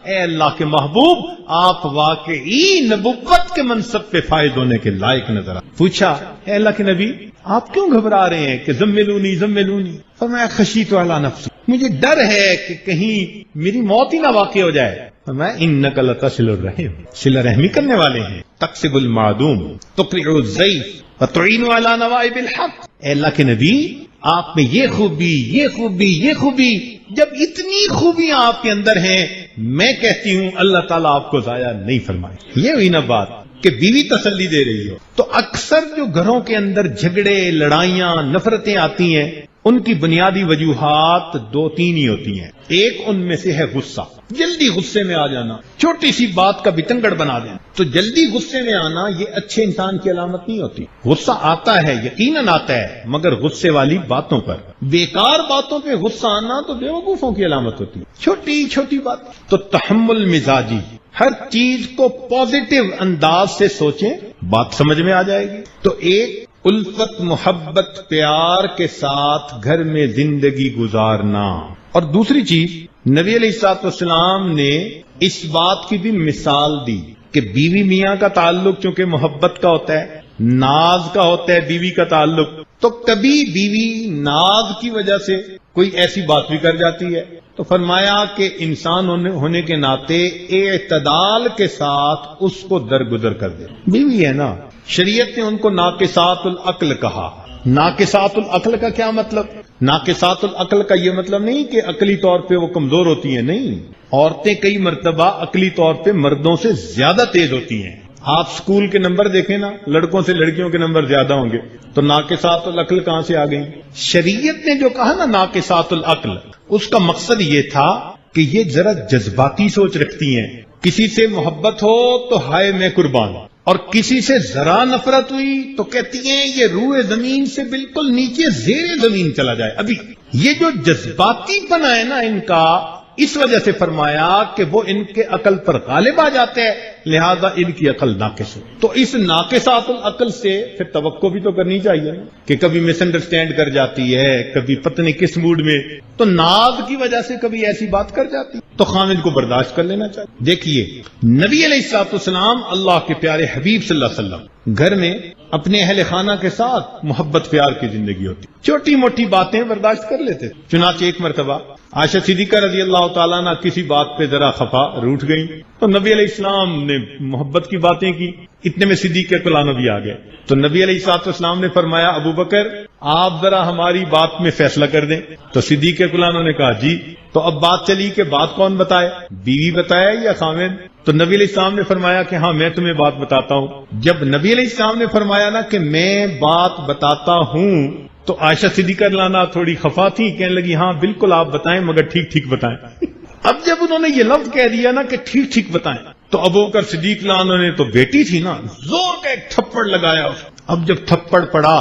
اے اللہ کے محبوب آپ واقعی نبوت کے منصب پہ فائز ہونے کے لائق نظر آئے۔ پوچھا اے اللہ کے نبی آپ کیوں گھبرا رہے ہیں کہ زملونی زملونی؟ فرمایا خشیت علی نفسی، مجھے ڈر ہے کہ کہیں میری موت ہی نہ واقع ہو جائے۔ فرمایا انک لتصل الرحم، صلہ رحمی کرنے والے ہیں، تکسب المعدوم، تقرع الضیف وتعین علی نوائب الحق۔ اے اللہ کے نبی آپ میں یہ خوبی یہ خوبی یہ خوبی، جب اتنی خوبیاں آپ کے اندر ہیں میں کہتی ہوں اللہ تعالیٰ آپ کو ضائع نہیں فرمائے۔ یہ ہوئی نا بات کہ بیوی تسلی دے رہی ہو۔ تو اکثر جو گھروں کے اندر جھگڑے لڑائیاں نفرتیں آتی ہیں ان کی بنیادی وجوہات دو تین ہی ہوتی ہیں۔ ایک ان میں سے ہے غصہ، جلدی غصے میں آ جانا، چھوٹی سی بات کا بتنگڑ بنا دینا۔ تو جلدی غصے میں آنا یہ اچھے انسان کی علامت نہیں ہوتی۔ غصہ آتا ہے یقیناً آتا ہے، مگر غصے والی باتوں پر، بیکار باتوں پہ غصہ آنا تو بیوقوفوں کی علامت ہوتی ہے، چھوٹی چھوٹی بات۔ تو تحمل مزاجی، ہر چیز کو پازیٹو انداز سے سوچیں، بات سمجھ میں آ جائے گی۔ تو ایک الفت محبت پیار کے ساتھ گھر میں زندگی گزارنا، اور دوسری چیز نبی علیہ الصلوۃ والسلام نے اس بات کی بھی مثال دی کہ بیوی میاں کا تعلق چونکہ محبت کا ہوتا ہے، ناز کا ہوتا ہے بیوی کا تعلق، تو کبھی بیوی ناز کی وجہ سے کوئی ایسی بات بھی کر جاتی ہے، تو فرمایا کہ انسان ہونے کے ناطے اعتدال کے ساتھ اس کو درگزر کر دے۔ بیوی ہے نا، شریعت نے ان کو ناقصات العقل کہا۔ ناقصات العقل کا کیا مطلب؟ ناقصات العقل کا یہ مطلب نہیں کہ عقلی طور پہ وہ کمزور ہوتی ہیں، نہیں، عورتیں کئی مرتبہ عقلی طور پہ مردوں سے زیادہ تیز ہوتی ہیں۔ آپ اسکول کے نمبر دیکھیں نا، لڑکوں سے لڑکیوں کے نمبر زیادہ ہوں گے، تو ناقصات العقل کہاں سے آ گئی؟ شریعت نے جو کہا نا ناقصات العقل، اس کا مقصد یہ تھا کہ یہ ذرا جذباتی سوچ رکھتی ہیں، کسی سے محبت ہو تو ہائے میں قربان، اور کسی سے ذرا نفرت ہوئی تو کہتی ہیں یہ روئے زمین سے بالکل نیچے زیر زمین چلا جائے۔ ابھی یہ جو جذباتی پنا ہے نا ان کا، اس وجہ سے فرمایا کہ وہ ان کے عقل پر غالب آ جاتے ہیں، لہذا ان کی عقل ناقص ہو۔ تو اس ناقصات العقل سے پھر توقع بھی تو کرنی چاہیے نا کہ کبھی مس انڈرسٹینڈ کر جاتی ہے، کبھی پتہ نہیں کس موڈ میں، تو ناز کی وجہ سے کبھی ایسی بات کر جاتی، تو خامد کو برداشت کر لینا چاہیے۔ دیکھیے نبی علیہ الصلوۃ والسلام اللہ کے پیارے حبیب صلی اللہ علیہ وسلم گھر میں اپنے اہل خانہ کے ساتھ محبت پیار کی زندگی ہوتی، چھوٹی موٹی باتیں برداشت کر لیتے۔ چنانچہ ایک مرتبہ عائشہ صدیقہ رضی اللہ تعالیٰ عنہ کسی بات پہ ذرا خفا روٹھ گئی، تو نبی علیہ السلام نے محبت کی باتیں کی، اتنے میں صدیق اکبر بھی آ گئے۔ تو نبی علیہ الصلوۃ والسلام نے فرمایا ابو بکر آپ ذرا ہماری بات میں فیصلہ کر دیں۔ تو صدیق اکبر نے کہا جی۔ تو اب بات چلی کہ بات کون بتائے، بیوی بتائے یا خامد؟ تو نبی علیہ السلام نے فرمایا کہ ہاں میں تمہیں بات بتاتا ہوں۔ جب نبی علیہ السلام نے فرمایا نا کہ میں بات بتاتا ہوں، تو عائشہ صدیقہ عنہا تھوڑی خفا تھی، کہنے لگی ہاں بالکل آپ بتائیں مگر ٹھیک ٹھیک بتائیں۔ اب جب انہوں نے یہ لفظ کہہ دیا نا کہ ٹھیک ٹھیک بتائیں، تو ابو بکر صدیق عنہ نے تو بیٹی تھی نا، زور کا ایک تھپڑ لگایا۔ اب جب تھپڑ پڑا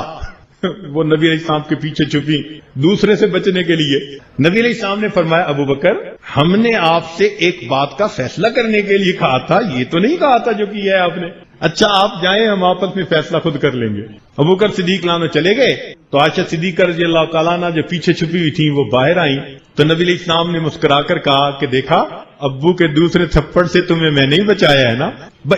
وہ نبی علیہ السلام کے پیچھے چھپی دوسرے سے بچنے کے لیے۔ نبی علیہ السلام نے فرمایا ابو بکر ہم نے آپ سے ایک بات کا فیصلہ کرنے کے لیے کہا تھا، یہ تو نہیں کہا تھا جو کیا ہے آپ نے۔ اچھا آپ جائیں ہم آپس میں فیصلہ خود کر لیں گے۔ ابو بکر صدیق عنہ چلے گئے، تو عائشہ صدیقہ رضی اللہ تعالیٰ عنہ جو پیچھے چھپی ہوئی تھیں وہ باہر آئیں، تو نبی علیہ السلام نے مسکرا کر کہا کہ دیکھا ابو کے دوسرے تھپڑ سے تمہیں میں نہیں بچایا ہے نا،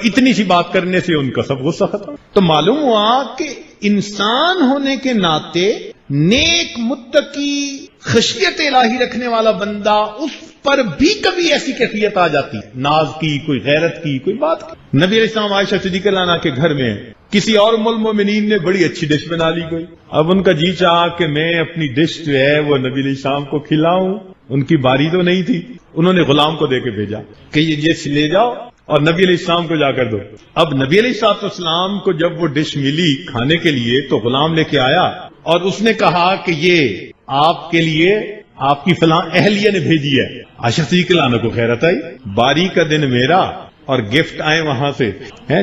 اتنی سی بات کرنے سے ان کا سب غصہ ختم۔ تو معلوم ہوا کہ انسان ہونے کے ناطے نیک متقی خشیت الہی رکھنے والا بندہ، اس پر بھی کبھی ایسی کیفیت آ جاتی ہے، ناز کی، کوئی غیرت کی، کوئی بات کی۔ نبی علیہ السلام عائشہ صدیقہ عنہا کے گھر میں کسی اور ام المومنین نے بڑی اچھی ڈش بنا لی کوئی، اب ان کا جی چاہا کہ میں اپنی ڈش جو ہے وہ نبی علیہ السلام کو کھلاؤں، ان کی باری تو نہیں تھی، انہوں نے غلام کو دے کے بھیجا کہ یہ ڈش لے جاؤ اور نبی علیہ السلام کو جا کر دو۔ اب نبی علیہ السلام کو جب وہ ڈش ملی کھانے کے لیے تو غلام لے کے آیا اور اس نے کہا کہ یہ آپ کے لیے آپ کی فلاں اہلیہ نے بھیجی ہے۔ عائشہ صدیقہ عنہا کو خیرت آئی، باری کا دن میرا اور گفٹ آئے وہاں سے،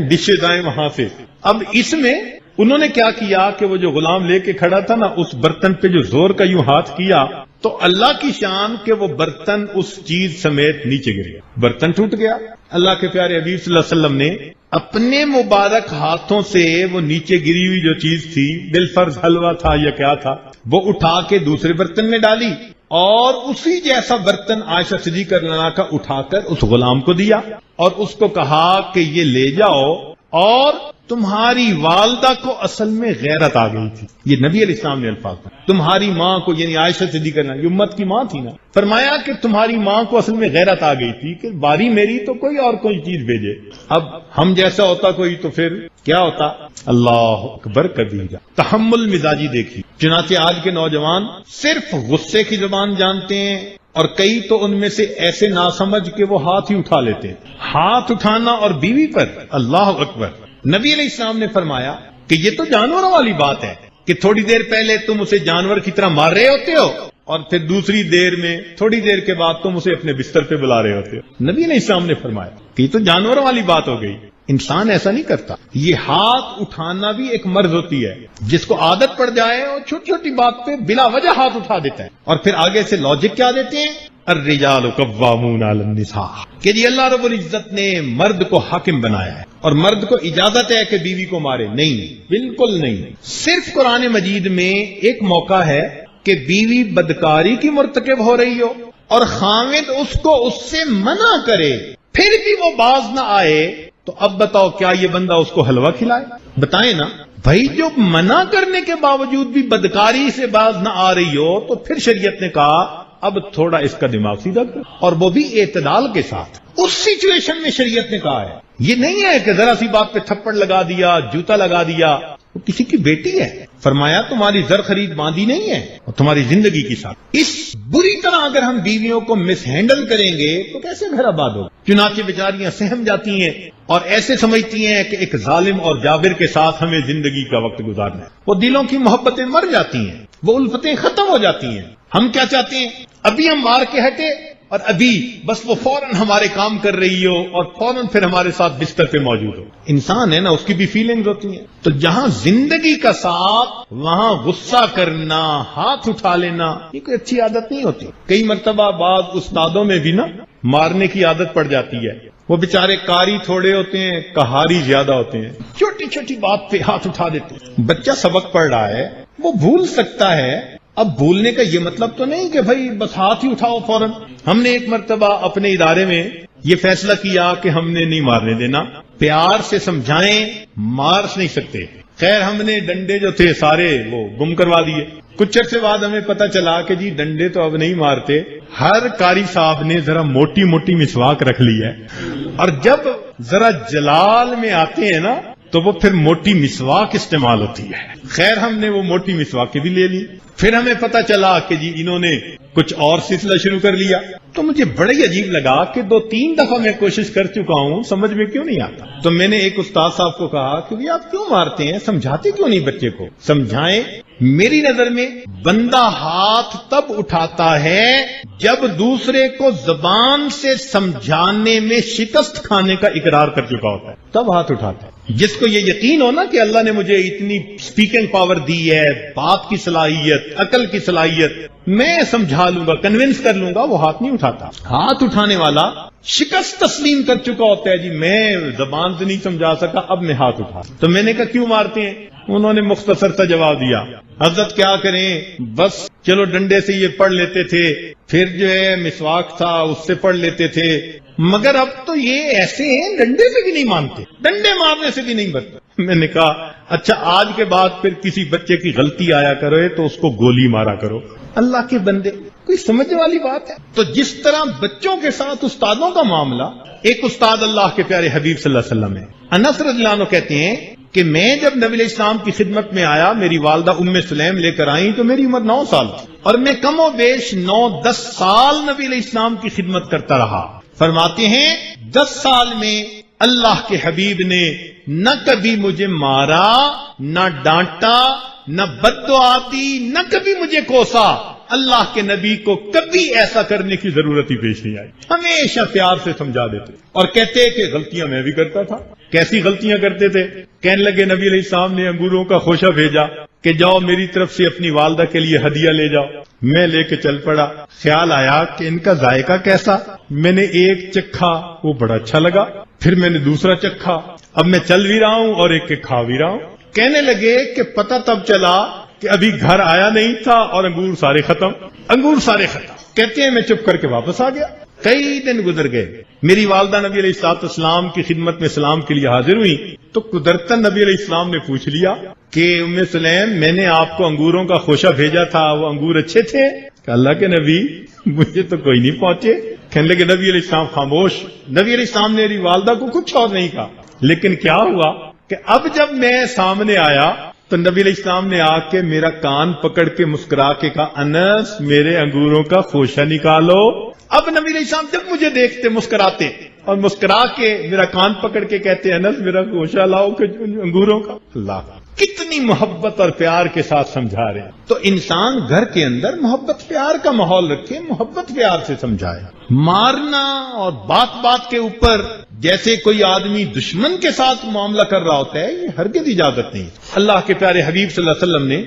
ڈشز آئے وہاں سے۔ اب اس میں انہوں نے کیا کیا کہ وہ جو غلام لے کے کھڑا تھا نا، اس برتن پہ جو زور کا یوں ہاتھ کیا تو اللہ کی شان کہ وہ برتن اس چیز سمیت نیچے گر گیا، برتن ٹوٹ گیا۔ اللہ کے پیارے حبیب صلی اللہ علیہ وسلم نے اپنے مبارک ہاتھوں سے وہ نیچے گری ہوئی جو چیز تھی، بالفرض حلوہ تھا یا کیا تھا، وہ اٹھا کے دوسرے برتن میں ڈالی اور اسی جیسا برتن عائشہ صدیقہ رضی اللہ عنہا کا اٹھا کر اس غلام کو دیا اور اس کو کہا کہ یہ لے جاؤ، اور تمہاری والدہ کو اصل میں غیرت آ گئی تھی. یہ نبی علیہ السلام نے الفاظ کہا. تمہاری ماں کو، یعنی عائشہ صدیقہ یہ امت کی ماں تھی نا، فرمایا کہ تمہاری ماں کو اصل میں غیرت آ گئی تھی کہ باری میری تو کوئی اور کوئی چیز بھیجے. اب ہم جیسا ہوتا کوئی تو پھر کیا ہوتا؟ اللہ اکبر کبیرہ. تحمل مزاجی دیکھی. چنانچہ آج کے نوجوان صرف غصے کی زبان جانتے ہیں، اور کئی تو ان میں سے ایسے ناسمجھ کہ وہ ہاتھ ہی اٹھا لیتے ہیں. ہاتھ اٹھانا اور بیوی پر، اللہ اکبر. نبی علیہ السلام نے فرمایا کہ یہ تو جانوروں والی بات ہے کہ تھوڑی دیر پہلے تم اسے جانور کی طرح مار رہے ہوتے ہو اور پھر دوسری دیر میں تھوڑی دیر کے بعد تم اسے اپنے بستر پہ بلا رہے ہوتے ہو. نبی علیہ السلام نے فرمایا کہ یہ تو جانوروں والی بات ہو گئی. انسان ایسا نہیں کرتا. یہ ہاتھ اٹھانا بھی ایک مرض ہوتی ہے. جس کو عادت پڑ جائے اور چھوٹی چھوٹی بات پہ بلا وجہ ہاتھ اٹھا دیتا ہے، اور پھر آگے سے لاجک کیا دیتے ہیں؟ الرجال قوامون علی النساء، کہ جی اللہ رب العزت نے مرد کو حاکم بنایا ہے اور مرد کو اجازت ہے کہ بیوی کو مارے. نہیں، بالکل نہیں. صرف قرآن مجید میں ایک موقع ہے کہ بیوی بدکاری کی مرتکب ہو رہی ہو اور خاوند اس کو اس سے منع کرے، پھر بھی وہ باز نہ آئے، تو اب بتاؤ کیا یہ بندہ اس کو حلوہ کھلائے؟ بتائیں نا بھائی. جو منع کرنے کے باوجود بھی بدکاری سے باز نہ آ رہی ہو تو پھر شریعت نے کہا اب تھوڑا اس کا دماغ سیدھا کر، اور وہ بھی اعتدال کے ساتھ. اس سچویشن میں شریعت نے کہا ہے. یہ نہیں ہے کہ ذرا سی بات پہ تھپڑ لگا دیا، جوتا لگا دیا. وہ کسی کی بیٹی ہے. فرمایا تمہاری زر خرید باندھی نہیں ہے اور تمہاری زندگی کی ساتھ. اس بری طرح اگر ہم بیویوں کو مس ہینڈل کریں گے تو کیسے گھر آباد ہوگا؟ چنانچہ بیچاریاں سہم جاتی ہیں اور ایسے سمجھتی ہیں کہ ایک ظالم اور جابر کے ساتھ ہمیں زندگی کا وقت گزارنا ہے. وہ دلوں کی محبتیں مر جاتی ہیں، وہ الفتیں ختم ہو جاتی ہیں. ہم کیا چاہتے ہیں؟ ابھی ہم مار کے ہٹے اور ابھی بس وہ فوراً ہمارے کام کر رہی ہو اور فوراً پھر ہمارے ساتھ بستر پہ موجود ہو. انسان ہے نا، اس کی بھی فیلنگز ہوتی ہیں. تو جہاں زندگی کا ساتھ، وہاں غصہ کرنا، ہاتھ اٹھا لینا، یہ کوئی اچھی عادت نہیں ہوتی. کئی مرتبہ بعض استادوں میں بھی نا مارنے کی عادت پڑ جاتی ہے. وہ بےچارے قاری تھوڑے ہوتے ہیں، کہاری زیادہ ہوتے ہیں، چھوٹی چھوٹی بات پہ ہاتھ اٹھا دیتے ہیں. بچہ سبق پڑھ رہا ہے، وہ بھول سکتا ہے. اب بھولنے کا یہ مطلب تو نہیں کہ بھائی بس ہاتھ ہی اٹھاؤ فوراً. ہم نے ایک مرتبہ اپنے ادارے میں یہ فیصلہ کیا کہ ہم نے نہیں مارنے دینا. پیار سے سمجھائیں، مار نہیں سکتے. خیر ہم نے ڈنڈے جو تھے سارے وہ گم کروا دیے. کچھ عرصے بعد ہمیں پتہ چلا کہ جی ڈنڈے تو اب نہیں مارتے. ہر قاری صاحب نے ذرا موٹی موٹی مسواک رکھ لی ہے، اور جب ذرا جلال میں آتے ہیں نا تو وہ پھر موٹی مسواک استعمال ہوتی ہے. خیر ہم نے وہ موٹی مسواکیں بھی لے لی. پھر ہمیں پتہ چلا کہ جی انہوں نے کچھ اور سلسلہ شروع کر لیا. تو مجھے بڑا ہی عجیب لگا کہ 2-3 دفعہ میں کوشش کر چکا ہوں، سمجھ میں کیوں نہیں آتا. تو میں نے ایک استاد صاحب کو کہا کہ بھئی آپ کیوں مارتے ہیں، سمجھاتے کیوں نہیں بچے کو؟ سمجھائیں. میری نظر میں بندہ ہاتھ تب اٹھاتا ہے جب دوسرے کو زبان سے سمجھانے میں شکست کھانے کا اقرار کر چکا ہوتا ہے، تب ہاتھ اٹھاتا ہے. جس کو یہ یقین ہو نا کہ اللہ نے مجھے اتنی سپیکنگ پاور دی ہے، بات کی صلاحیت، عقل کی صلاحیت، میں سمجھا لوں گا، کنونس کر لوں گا، وہ ہاتھ نہیں اٹھاتا. ہاتھ اٹھانے والا شکست تسلیم کر چکا ہوتا ہے. جی میں زبان سے نہیں سمجھا سکا، اب میں ہاتھ اٹھا. تو میں نے کہا کیوں مارتے ہیں؟ انہوں نے مختصر سا جواب دیا، حضرت کیا کریں، بس چلو ڈنڈے سے یہ پڑھ لیتے تھے، پھر جو ہے مسواک تھا اس سے پڑھ لیتے تھے، مگر اب تو یہ ایسے ہیں ڈنڈے سے بھی نہیں مانتے، ڈنڈے مارنے سے بھی نہیں بچتے. میں نے کہا اچھا آج کے بعد پھر کسی بچے کی غلطی آیا کرو تو اس کو گولی مارا کرو. اللہ کے بندے، کوئی سمجھنے والی بات ہے؟ تو جس طرح بچوں کے ساتھ استادوں کا معاملہ، ایک استاد اللہ کے پیارے حبیب صلی اللہ علیہ وسلم ہے. انس رضی اللہ عنہ کہتے ہیں کہ میں جب نبی علیہ السلام کی خدمت میں آیا، میری والدہ ام سلیم لے کر آئیں تو میری عمر 9 سال تھی، اور میں کم و بیش 9-10 سال نبی علیہ السلام کی خدمت کرتا رہا. فرماتے ہیں 10 سال میں اللہ کے حبیب نے نہ کبھی مجھے مارا، نہ ڈانٹا، نہ بد دعا دی، نہ کبھی مجھے کوسا. اللہ کے نبی کو کبھی ایسا کرنے کی ضرورت ہی پیش نہیں آئی. ہمیشہ پیار سے سمجھا دیتے اور کہتے کہ غلطیاں میں بھی کرتا تھا. کیسی غلطیاں کرتے تھے؟ کہنے لگے نبی علیہ السلام نے انگوروں کا خوشہ بھیجا کہ جاؤ میری طرف سے اپنی والدہ کے لیے ہدیہ لے جاؤ. میں لے کے چل پڑا. خیال آیا کہ ان کا ذائقہ کیسا. میں نے ایک چکھا، وہ بڑا اچھا لگا. پھر میں نے دوسرا چکھا، اب میں چل بھی رہا ہوں اور ایک کھا بھی رہا ہوں۔ کہنے لگے کہ پتہ تب چلا کہ ابھی گھر آیا نہیں تھا اور انگور سارے ختم۔ کہتے ہیں میں چپ کر کے واپس آ گیا۔ کئی دن گزر گئے، میری والدہ نبی علیہ السلام کی خدمت میں سلام کے لیے حاضر ہوئی تو قدرتاً نبی علیہ السلام نے پوچھ لیا کہ ام سلیم میں نے آپ کو انگوروں کا خوشہ بھیجا تھا، وہ انگور اچھے تھے؟ کہ اللہ کے نبی مجھے تو کوئی نہیں پہنچے۔ کہنے لگے نبی علیہ السلام خاموش۔ نبی علیہ السلام نے میری والدہ کو کچھ اور نہیں کہا، لیکن کیا ہوا کہ اب جب میں سامنے آیا تو نبی علیہ السلام نے آ کے میرا کان پکڑ کے مسکرا کے کہا انس میرے انگوروں کا خوشہ نکالو۔ اب نبی علیہ السلام جب مجھے دیکھتے مسکراتے اور مسکرا کے میرا کان پکڑ کے کہتے انس میرا خوشہ لاؤ کہ انگوروں کا۔ اللہ کتنی محبت اور پیار کے ساتھ سمجھا رہے ہیں۔ تو انسان گھر کے اندر محبت پیار کا ماحول رکھے، محبت پیار سے سمجھائے۔ مارنا اور بات بات کے اوپر جیسے کوئی آدمی دشمن کے ساتھ معاملہ کر رہا ہوتا ہے، یہ ہرگز اجازت نہیں۔ اللہ کے پیارے حبیب صلی اللہ علیہ وسلم نے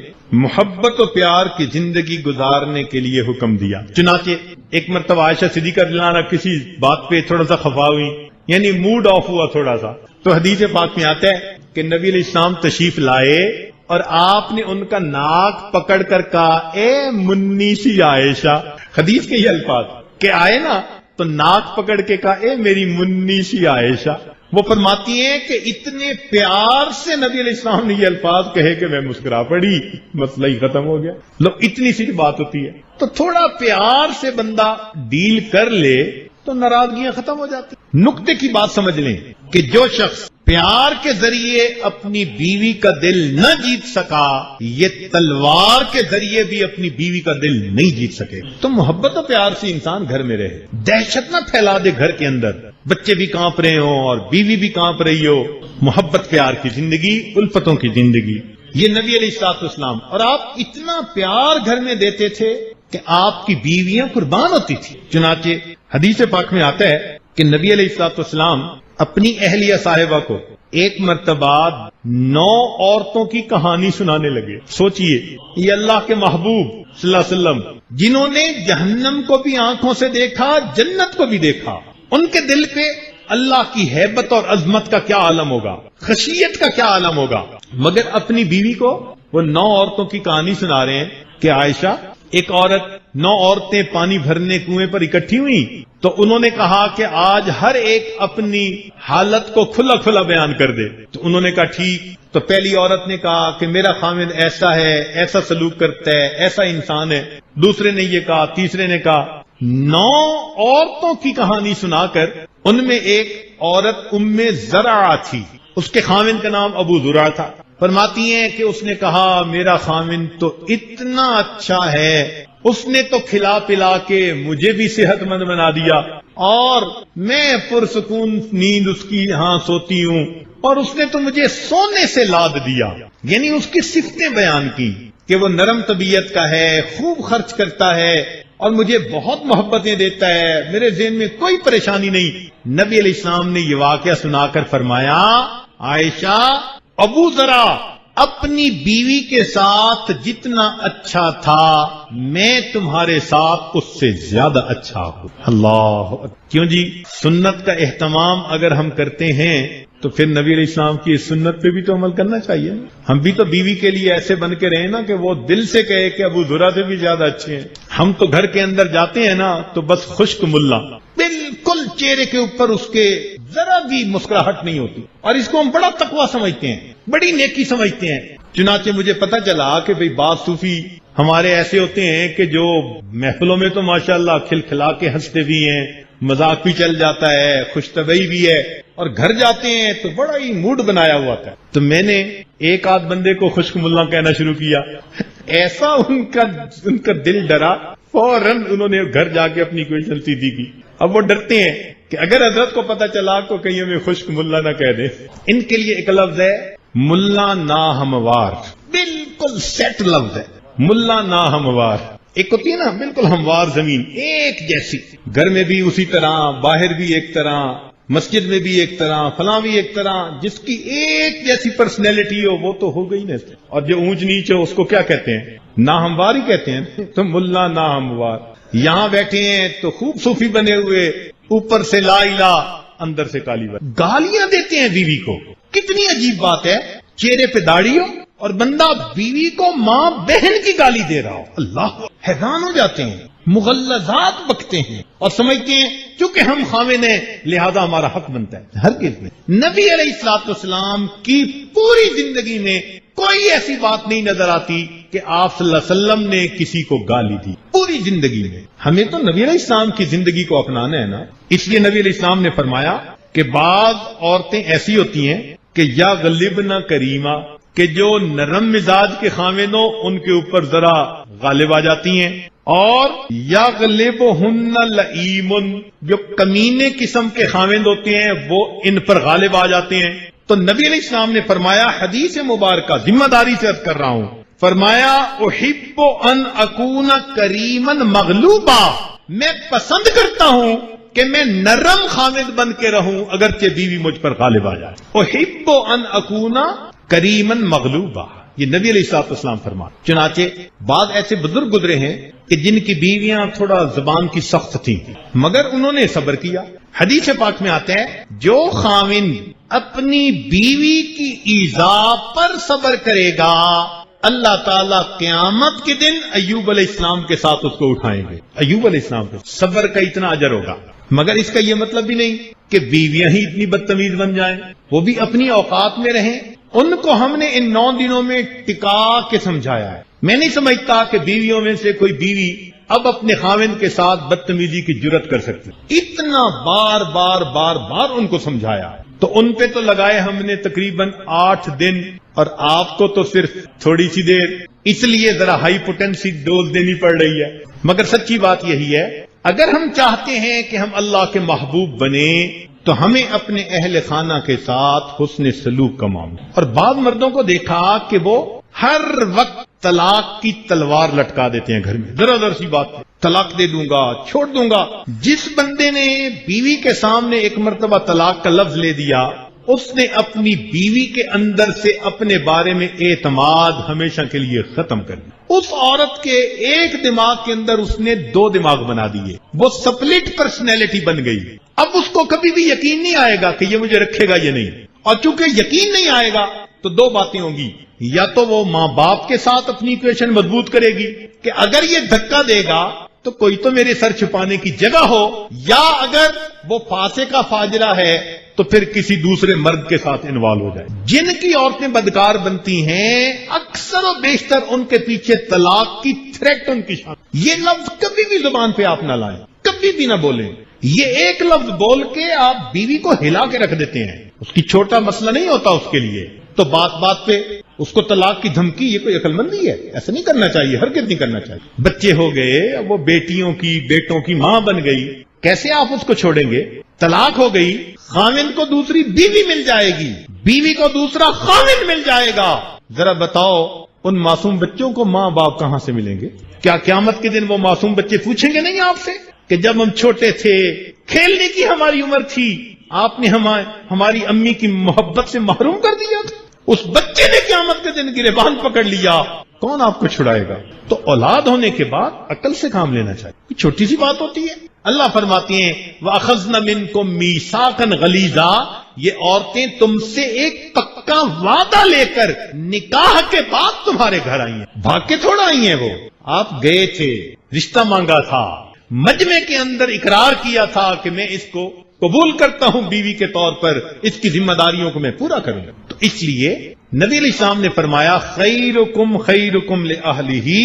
محبت و پیار کی زندگی گزارنے کے لیے حکم دیا۔ چنانچہ ایک مرتبہ عائشہ صدیقہ رضی اللہ عنہا کسی بات پہ تھوڑا سا خفا ہوئی، یعنی موڈ آف ہوا تھوڑا سا، تو حدیث پاک میں آتا ہے کہ نبی علیہ السلام تشریف لائے اور آپ نے ان کا ناک پکڑ کر کہا اے منی سی عائشہ۔ حدیث کے یہ الفاظ کہ آئے نا تو ناک پکڑ کے کہا اے میری منی سی عائشہ۔ وہ فرماتی ہیں کہ اتنے پیار سے نبی علیہ السلام نے یہ الفاظ کہے کہ میں مسکرا پڑی، مسئلہ ہی ختم ہو گیا۔ لو اتنی سی بات ہوتی ہے، تو تھوڑا پیار سے بندہ ڈیل کر لے تو ناراضگیاں ختم ہو جاتی۔ نقطے کی بات سمجھ لیں کہ جو شخص پیار کے ذریعے اپنی بیوی کا دل نہ جیت سکا، یہ تلوار کے ذریعے بھی اپنی بیوی کا دل نہیں جیت سکے۔ تو محبت و پیار سے انسان گھر میں رہے، دہشت نہ پھیلا دے گھر کے اندر، بچے بھی کانپ رہے ہوں اور بیوی بھی کانپ رہی ہو۔ محبت پیار کی زندگی، الفتوں کی زندگی، یہ نبی علیہ الصلوۃ والسلام۔ اور آپ اتنا پیار گھر میں دیتے تھے کہ آپ کی بیویاں قربان ہوتی تھی۔ چنانچہ حدیث پاک میں آتا ہے کہ نبی علیہ الصلوۃ والسلام اپنی اہلیہ صاحبہ کو ایک مرتبہ 9 عورتوں کی کہانی سنانے لگے۔ سوچئے یہ اللہ کے محبوب صلی اللہ علیہ وسلم جنہوں نے جہنم کو بھی آنکھوں سے دیکھا، جنت کو بھی دیکھا، ان کے دل پہ اللہ کی ہیبت اور عظمت کا کیا عالم ہوگا، خشیت کا کیا عالم ہوگا، مگر اپنی بیوی کو وہ 9 عورتوں کی کہانی سنا رہے ہیں کہ عائشہ ایک عورت 9 عورتیں پانی بھرنے کنویں پر اکٹھی ہوئی تو انہوں نے کہا کہ آج ہر ایک اپنی حالت کو کھلا کھلا بیان کر دے۔ تو انہوں نے کہا ٹھیک۔ تو پہلی عورت نے کہا کہ میرا خامد ایسا ہے، ایسا سلوک کرتا ہے، ایسا انسان ہے۔ دوسرے نے یہ کہا، تیسرے نے کہا۔ 9 عورتوں کی کہانی سنا کر ان میں ایک عورت ام زرع تھی، اس کے خامد کا نام ابو زرع تھا۔ فرماتی ہیں کہ اس نے کہا میرا خامن تو اتنا اچھا ہے، اس نے تو کھلا پلا کے مجھے بھی صحت مند بنا دیا اور میں پرسکون نیند اس کی یہاں سوتی ہوں، اور اس نے تو مجھے سونے سے لاد دیا۔ یعنی اس کی صفتیں بیان کی کہ وہ نرم طبیعت کا ہے، خوب خرچ کرتا ہے اور مجھے بہت محبتیں دیتا ہے، میرے ذہن میں کوئی پریشانی نہیں۔ نبی علیہ السلام نے یہ واقعہ سنا کر فرمایا عائشہ ابو ذرا اپنی بیوی کے ساتھ جتنا اچھا تھا میں تمہارے ساتھ اس سے زیادہ اچھا ہوں۔ اللہ کیوں جی، سنت کا اہتمام اگر ہم کرتے ہیں تو پھر نبی علیہ السلام کی اس سنت پہ بھی تو عمل کرنا چاہیے۔ ہم بھی تو بیوی کے لیے ایسے بن کے رہے نا کہ وہ دل سے کہے کہ ابو ذرا سے بھی زیادہ اچھے ہیں۔ ہم تو گھر کے اندر جاتے ہیں نا تو بس خشک ملا، بالکل چہرے کے اوپر اس کے ذرا بھی مسکراہٹ نہیں ہوتی، اور اس کو ہم بڑا تقویٰ سمجھتے ہیں، بڑی نیکی سمجھتے ہیں۔ چنانچہ مجھے پتہ چلا کہ بھئی بعض صوفی ہمارے ایسے ہوتے ہیں کہ جو محفلوں میں تو ماشاءاللہ کھلکھلا کے ہنستے بھی ہیں، مذاق بھی چل جاتا ہے، خوش طبعی بھی ہے، اور گھر جاتے ہیں تو بڑا ہی موڈ بنایا ہوا تھا۔ تو میں نے ایک آدھ بندے کو خشک ملا کہنا شروع کیا، ایسا ان کا دل ڈرا، فوراً انہوں نے گھر جا کے اپنی کوئی سیدھی کی۔ اب وہ ڈرتے ہیں کہ اگر حضرت کو پتہ چلا تو کہیں ہمیں خشک ملا نہ کہہ دیں۔ ان کے لیے ایک لفظ ہے ملا ناہموار، بالکل سیٹ لفظ ہے ملا ناہموار۔ ایک ہوتی ہے نا بالکل ہموار زمین ایک جیسی، گھر میں بھی اسی طرح، باہر بھی ایک طرح، مسجد میں بھی ایک طرح، فلاں بھی ایک طرح، جس کی ایک جیسی پرسنالٹی ہو وہ تو ہو گئی نا۔ اور جو اونچ نیچ ہو اس کو کیا کہتے ہیں؟ ناہموار ہی کہتے ہیں۔ تو ملا ناہموار یہاں بیٹھے ہیں تو خوب صوفی بنے ہوئے، اوپر سے لا الہ اندر سے کالی بات. گالیاں دیتے ہیں بیوی کو. کتنی عجیب بات ہے, چہرے پہ داڑھی ہو اور بندہ بیوی کو ماں بہن کی گالی دے رہا ہو. اللہ, حیران ہو جاتے ہیں, مغلظات بکتے ہیں اور سمجھتے ہیں چونکہ ہم خاوند ہیں لہذا ہمارا حق بنتا ہے. ہرگز نہیں. نبی علیہ الصلوۃ والسلام کی پوری زندگی میں کوئی ایسی بات نہیں نظر آتی کہ آپ صلی اللہ علیہ وسلم نے کسی کو گالی دی. پوری زندگی میں. ہمیں تو نبی علیہ السلام کی زندگی کو اپنانا ہے نا. اس لیے نبی علیہ السلام نے فرمایا کہ بعض عورتیں ایسی ہوتی ہیں کہ یا غلبنا کریمہ, کہ جو نرم مزاج کے خاوند ہوں ان کے اوپر ذرا غالب آ جاتی ہیں, اور یا غلبہن لئیم, جو کمینے قسم کے خاوند ہوتے ہیں وہ ان پر غالب آ جاتے ہیں. تو نبی علیہ السلام نے فرمایا, حدیث مبارکہ ذمہ داری سے عرض کر رہا ہوں, فرمایا احب ان اکون کریما مغلوبا, میں پسند کرتا ہوں کہ میں نرم خاوند بن کے رہوں اگرچہ بیوی مجھ پر غالب آ جائے. احب ان اکون کریما مغلوبا, یہ نبی علیہ الصلوۃ والسلام فرماتے. چنانچہ بعض ایسے بزرگ گزرے ہیں کہ جن کی بیویاں تھوڑا زبان کی سخت تھیں مگر انہوں نے صبر کیا. حدیث پاک میں آتا ہے جو خاوند اپنی بیوی کی ایذا پر صبر کرے گا اللہ تعالیٰ قیامت کے دن ایوب علیہ السلام کے ساتھ اس کو اٹھائیں گے. ایوب علیہ السلام کو صبر کا اتنا اجر ہوگا. مگر اس کا یہ مطلب بھی نہیں کہ بیویاں ہی اتنی بدتمیز بن جائیں, وہ بھی اپنی اوقات میں رہیں. ان کو ہم نے ان 9 دنوں میں ٹکا کے سمجھایا ہے. میں نہیں سمجھتا کہ بیویوں میں سے کوئی بیوی اب اپنے خاوند کے ساتھ بدتمیزی کی جرت کر سکتی. اتنا بار بار بار بار ان کو سمجھایا ہے. تو ان پہ تو لگائے ہم نے تقریباً 8 دن, اور آپ کو تو صرف تھوڑی سی دیر, اس لیے ذرا ہائی پوٹینسی ڈوز دینی پڑ رہی ہے. مگر سچی بات یہی ہے, اگر ہم چاہتے ہیں کہ ہم اللہ کے محبوب بنیں تو ہمیں اپنے اہل خانہ کے ساتھ حسن سلوک کا معاملہ. اور بعض مردوں کو دیکھا کہ وہ ہر وقت طلاق کی تلوار لٹکا دیتے ہیں گھر میں. ذرا ذرا سی بات ہے, طلاق دے دوں گا, چھوڑ دوں گا. جس بندے نے بیوی کے سامنے ایک مرتبہ طلاق کا لفظ لے دیا, اس نے اپنی بیوی کے اندر سے اپنے بارے میں اعتماد ہمیشہ کے لیے ختم کر دیا. اس عورت کے ایک دماغ کے اندر اس نے 2 دماغ بنا دیے, وہ سپلٹ پرسنالٹی بن گئی. اب اس کو کبھی بھی یقین نہیں آئے گا کہ یہ مجھے رکھے گا یا نہیں, اور چونکہ یقین نہیں آئے گا تو 2 باتیں ہوں گی. یا تو وہ ماں باپ کے ساتھ اپنی ایکویشن مضبوط کرے گی کہ اگر یہ دھکا دے گا تو کوئی تو میرے سر چھپانے کی جگہ ہو, یا اگر وہ فاسقہ فاجرہ ہے تو پھر کسی دوسرے مرد کے ساتھ انوالو ہو جائے. جن کی عورتیں بدکار بنتی ہیں اکثر و بیشتر ان کے پیچھے طلاق کی تھریٹ ان کی شان. یہ لفظ کبھی بھی زبان پہ آپ نہ لائیں, کبھی بھی نہ بولیں. یہ ایک لفظ بول کے آپ بیوی کو ہلا کے رکھ دیتے ہیں. اس کی چھوٹا مسئلہ نہیں ہوتا اس کے لیے, تو بات بات پہ اس کو طلاق کی دھمکی, یہ کوئی عقل مندی ہے؟ ایسا نہیں کرنا چاہیے, ہرگز نہیں کرنا چاہیے. بچے ہو گئے, وہ بیٹیوں کی بیٹوں کی ماں بن گئی, کیسے آپ اس کو چھوڑیں گے؟ طلاق ہو گئی, خاوند کو دوسری بیوی مل جائے گی, بیوی کو دوسرا خاوند مل جائے گا. ذرا بتاؤ ان معصوم بچوں کو ماں باپ کہاں سے ملیں گے؟ کیا قیامت کے دن وہ معصوم بچے پوچھیں گے نہیں آپ سے کہ جب ہم چھوٹے تھے, کھیلنے کی ہماری عمر تھی, آپ نے ہماری امی کی محبت سے محروم کر دیا تھا؟ اس بچے نے قیامت کے دن گریبان پکڑ لیا, کون آپ کو چھڑائے گا؟ تو اولاد ہونے کے بعد عقل سے کام لینا چاہیے. چھوٹی سی بات ہوتی ہے. اللہ فرماتی ہیں وَأَخَذْنَ مِنْكُمْ مِيثَاقًا غَلِيظًا, یہ عورتیں تم سے ایک پکا وعدہ لے کر نکاح کے بعد تمہارے گھر آئی ہیں. بھاگ کے تھوڑا آئی ہیں, وہ آپ گئے تھے, رشتہ مانگا تھا, مجمع کے اندر اقرار کیا تھا کہ میں اس کو قبول کرتا ہوں بیوی کے طور پر, اس کی ذمہ داریوں کو میں پورا کروں گا. تو اس لیے نبی علیہ السلام نے فرمایا خیرکم خیرکم لأہلہ,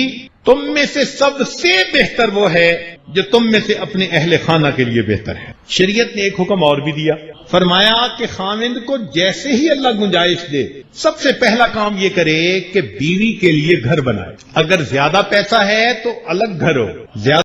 تم میں سے سب سے بہتر وہ ہے جو تم میں سے اپنے اہل خانہ کے لیے بہتر ہے. شریعت نے ایک حکم اور بھی دیا, فرمایا کہ خاوند کو جیسے ہی اللہ گنجائش دے سب سے پہلا کام یہ کرے کہ بیوی کے لیے گھر بنائے. اگر زیادہ پیسہ ہے تو الگ گھر ہو, زیادہ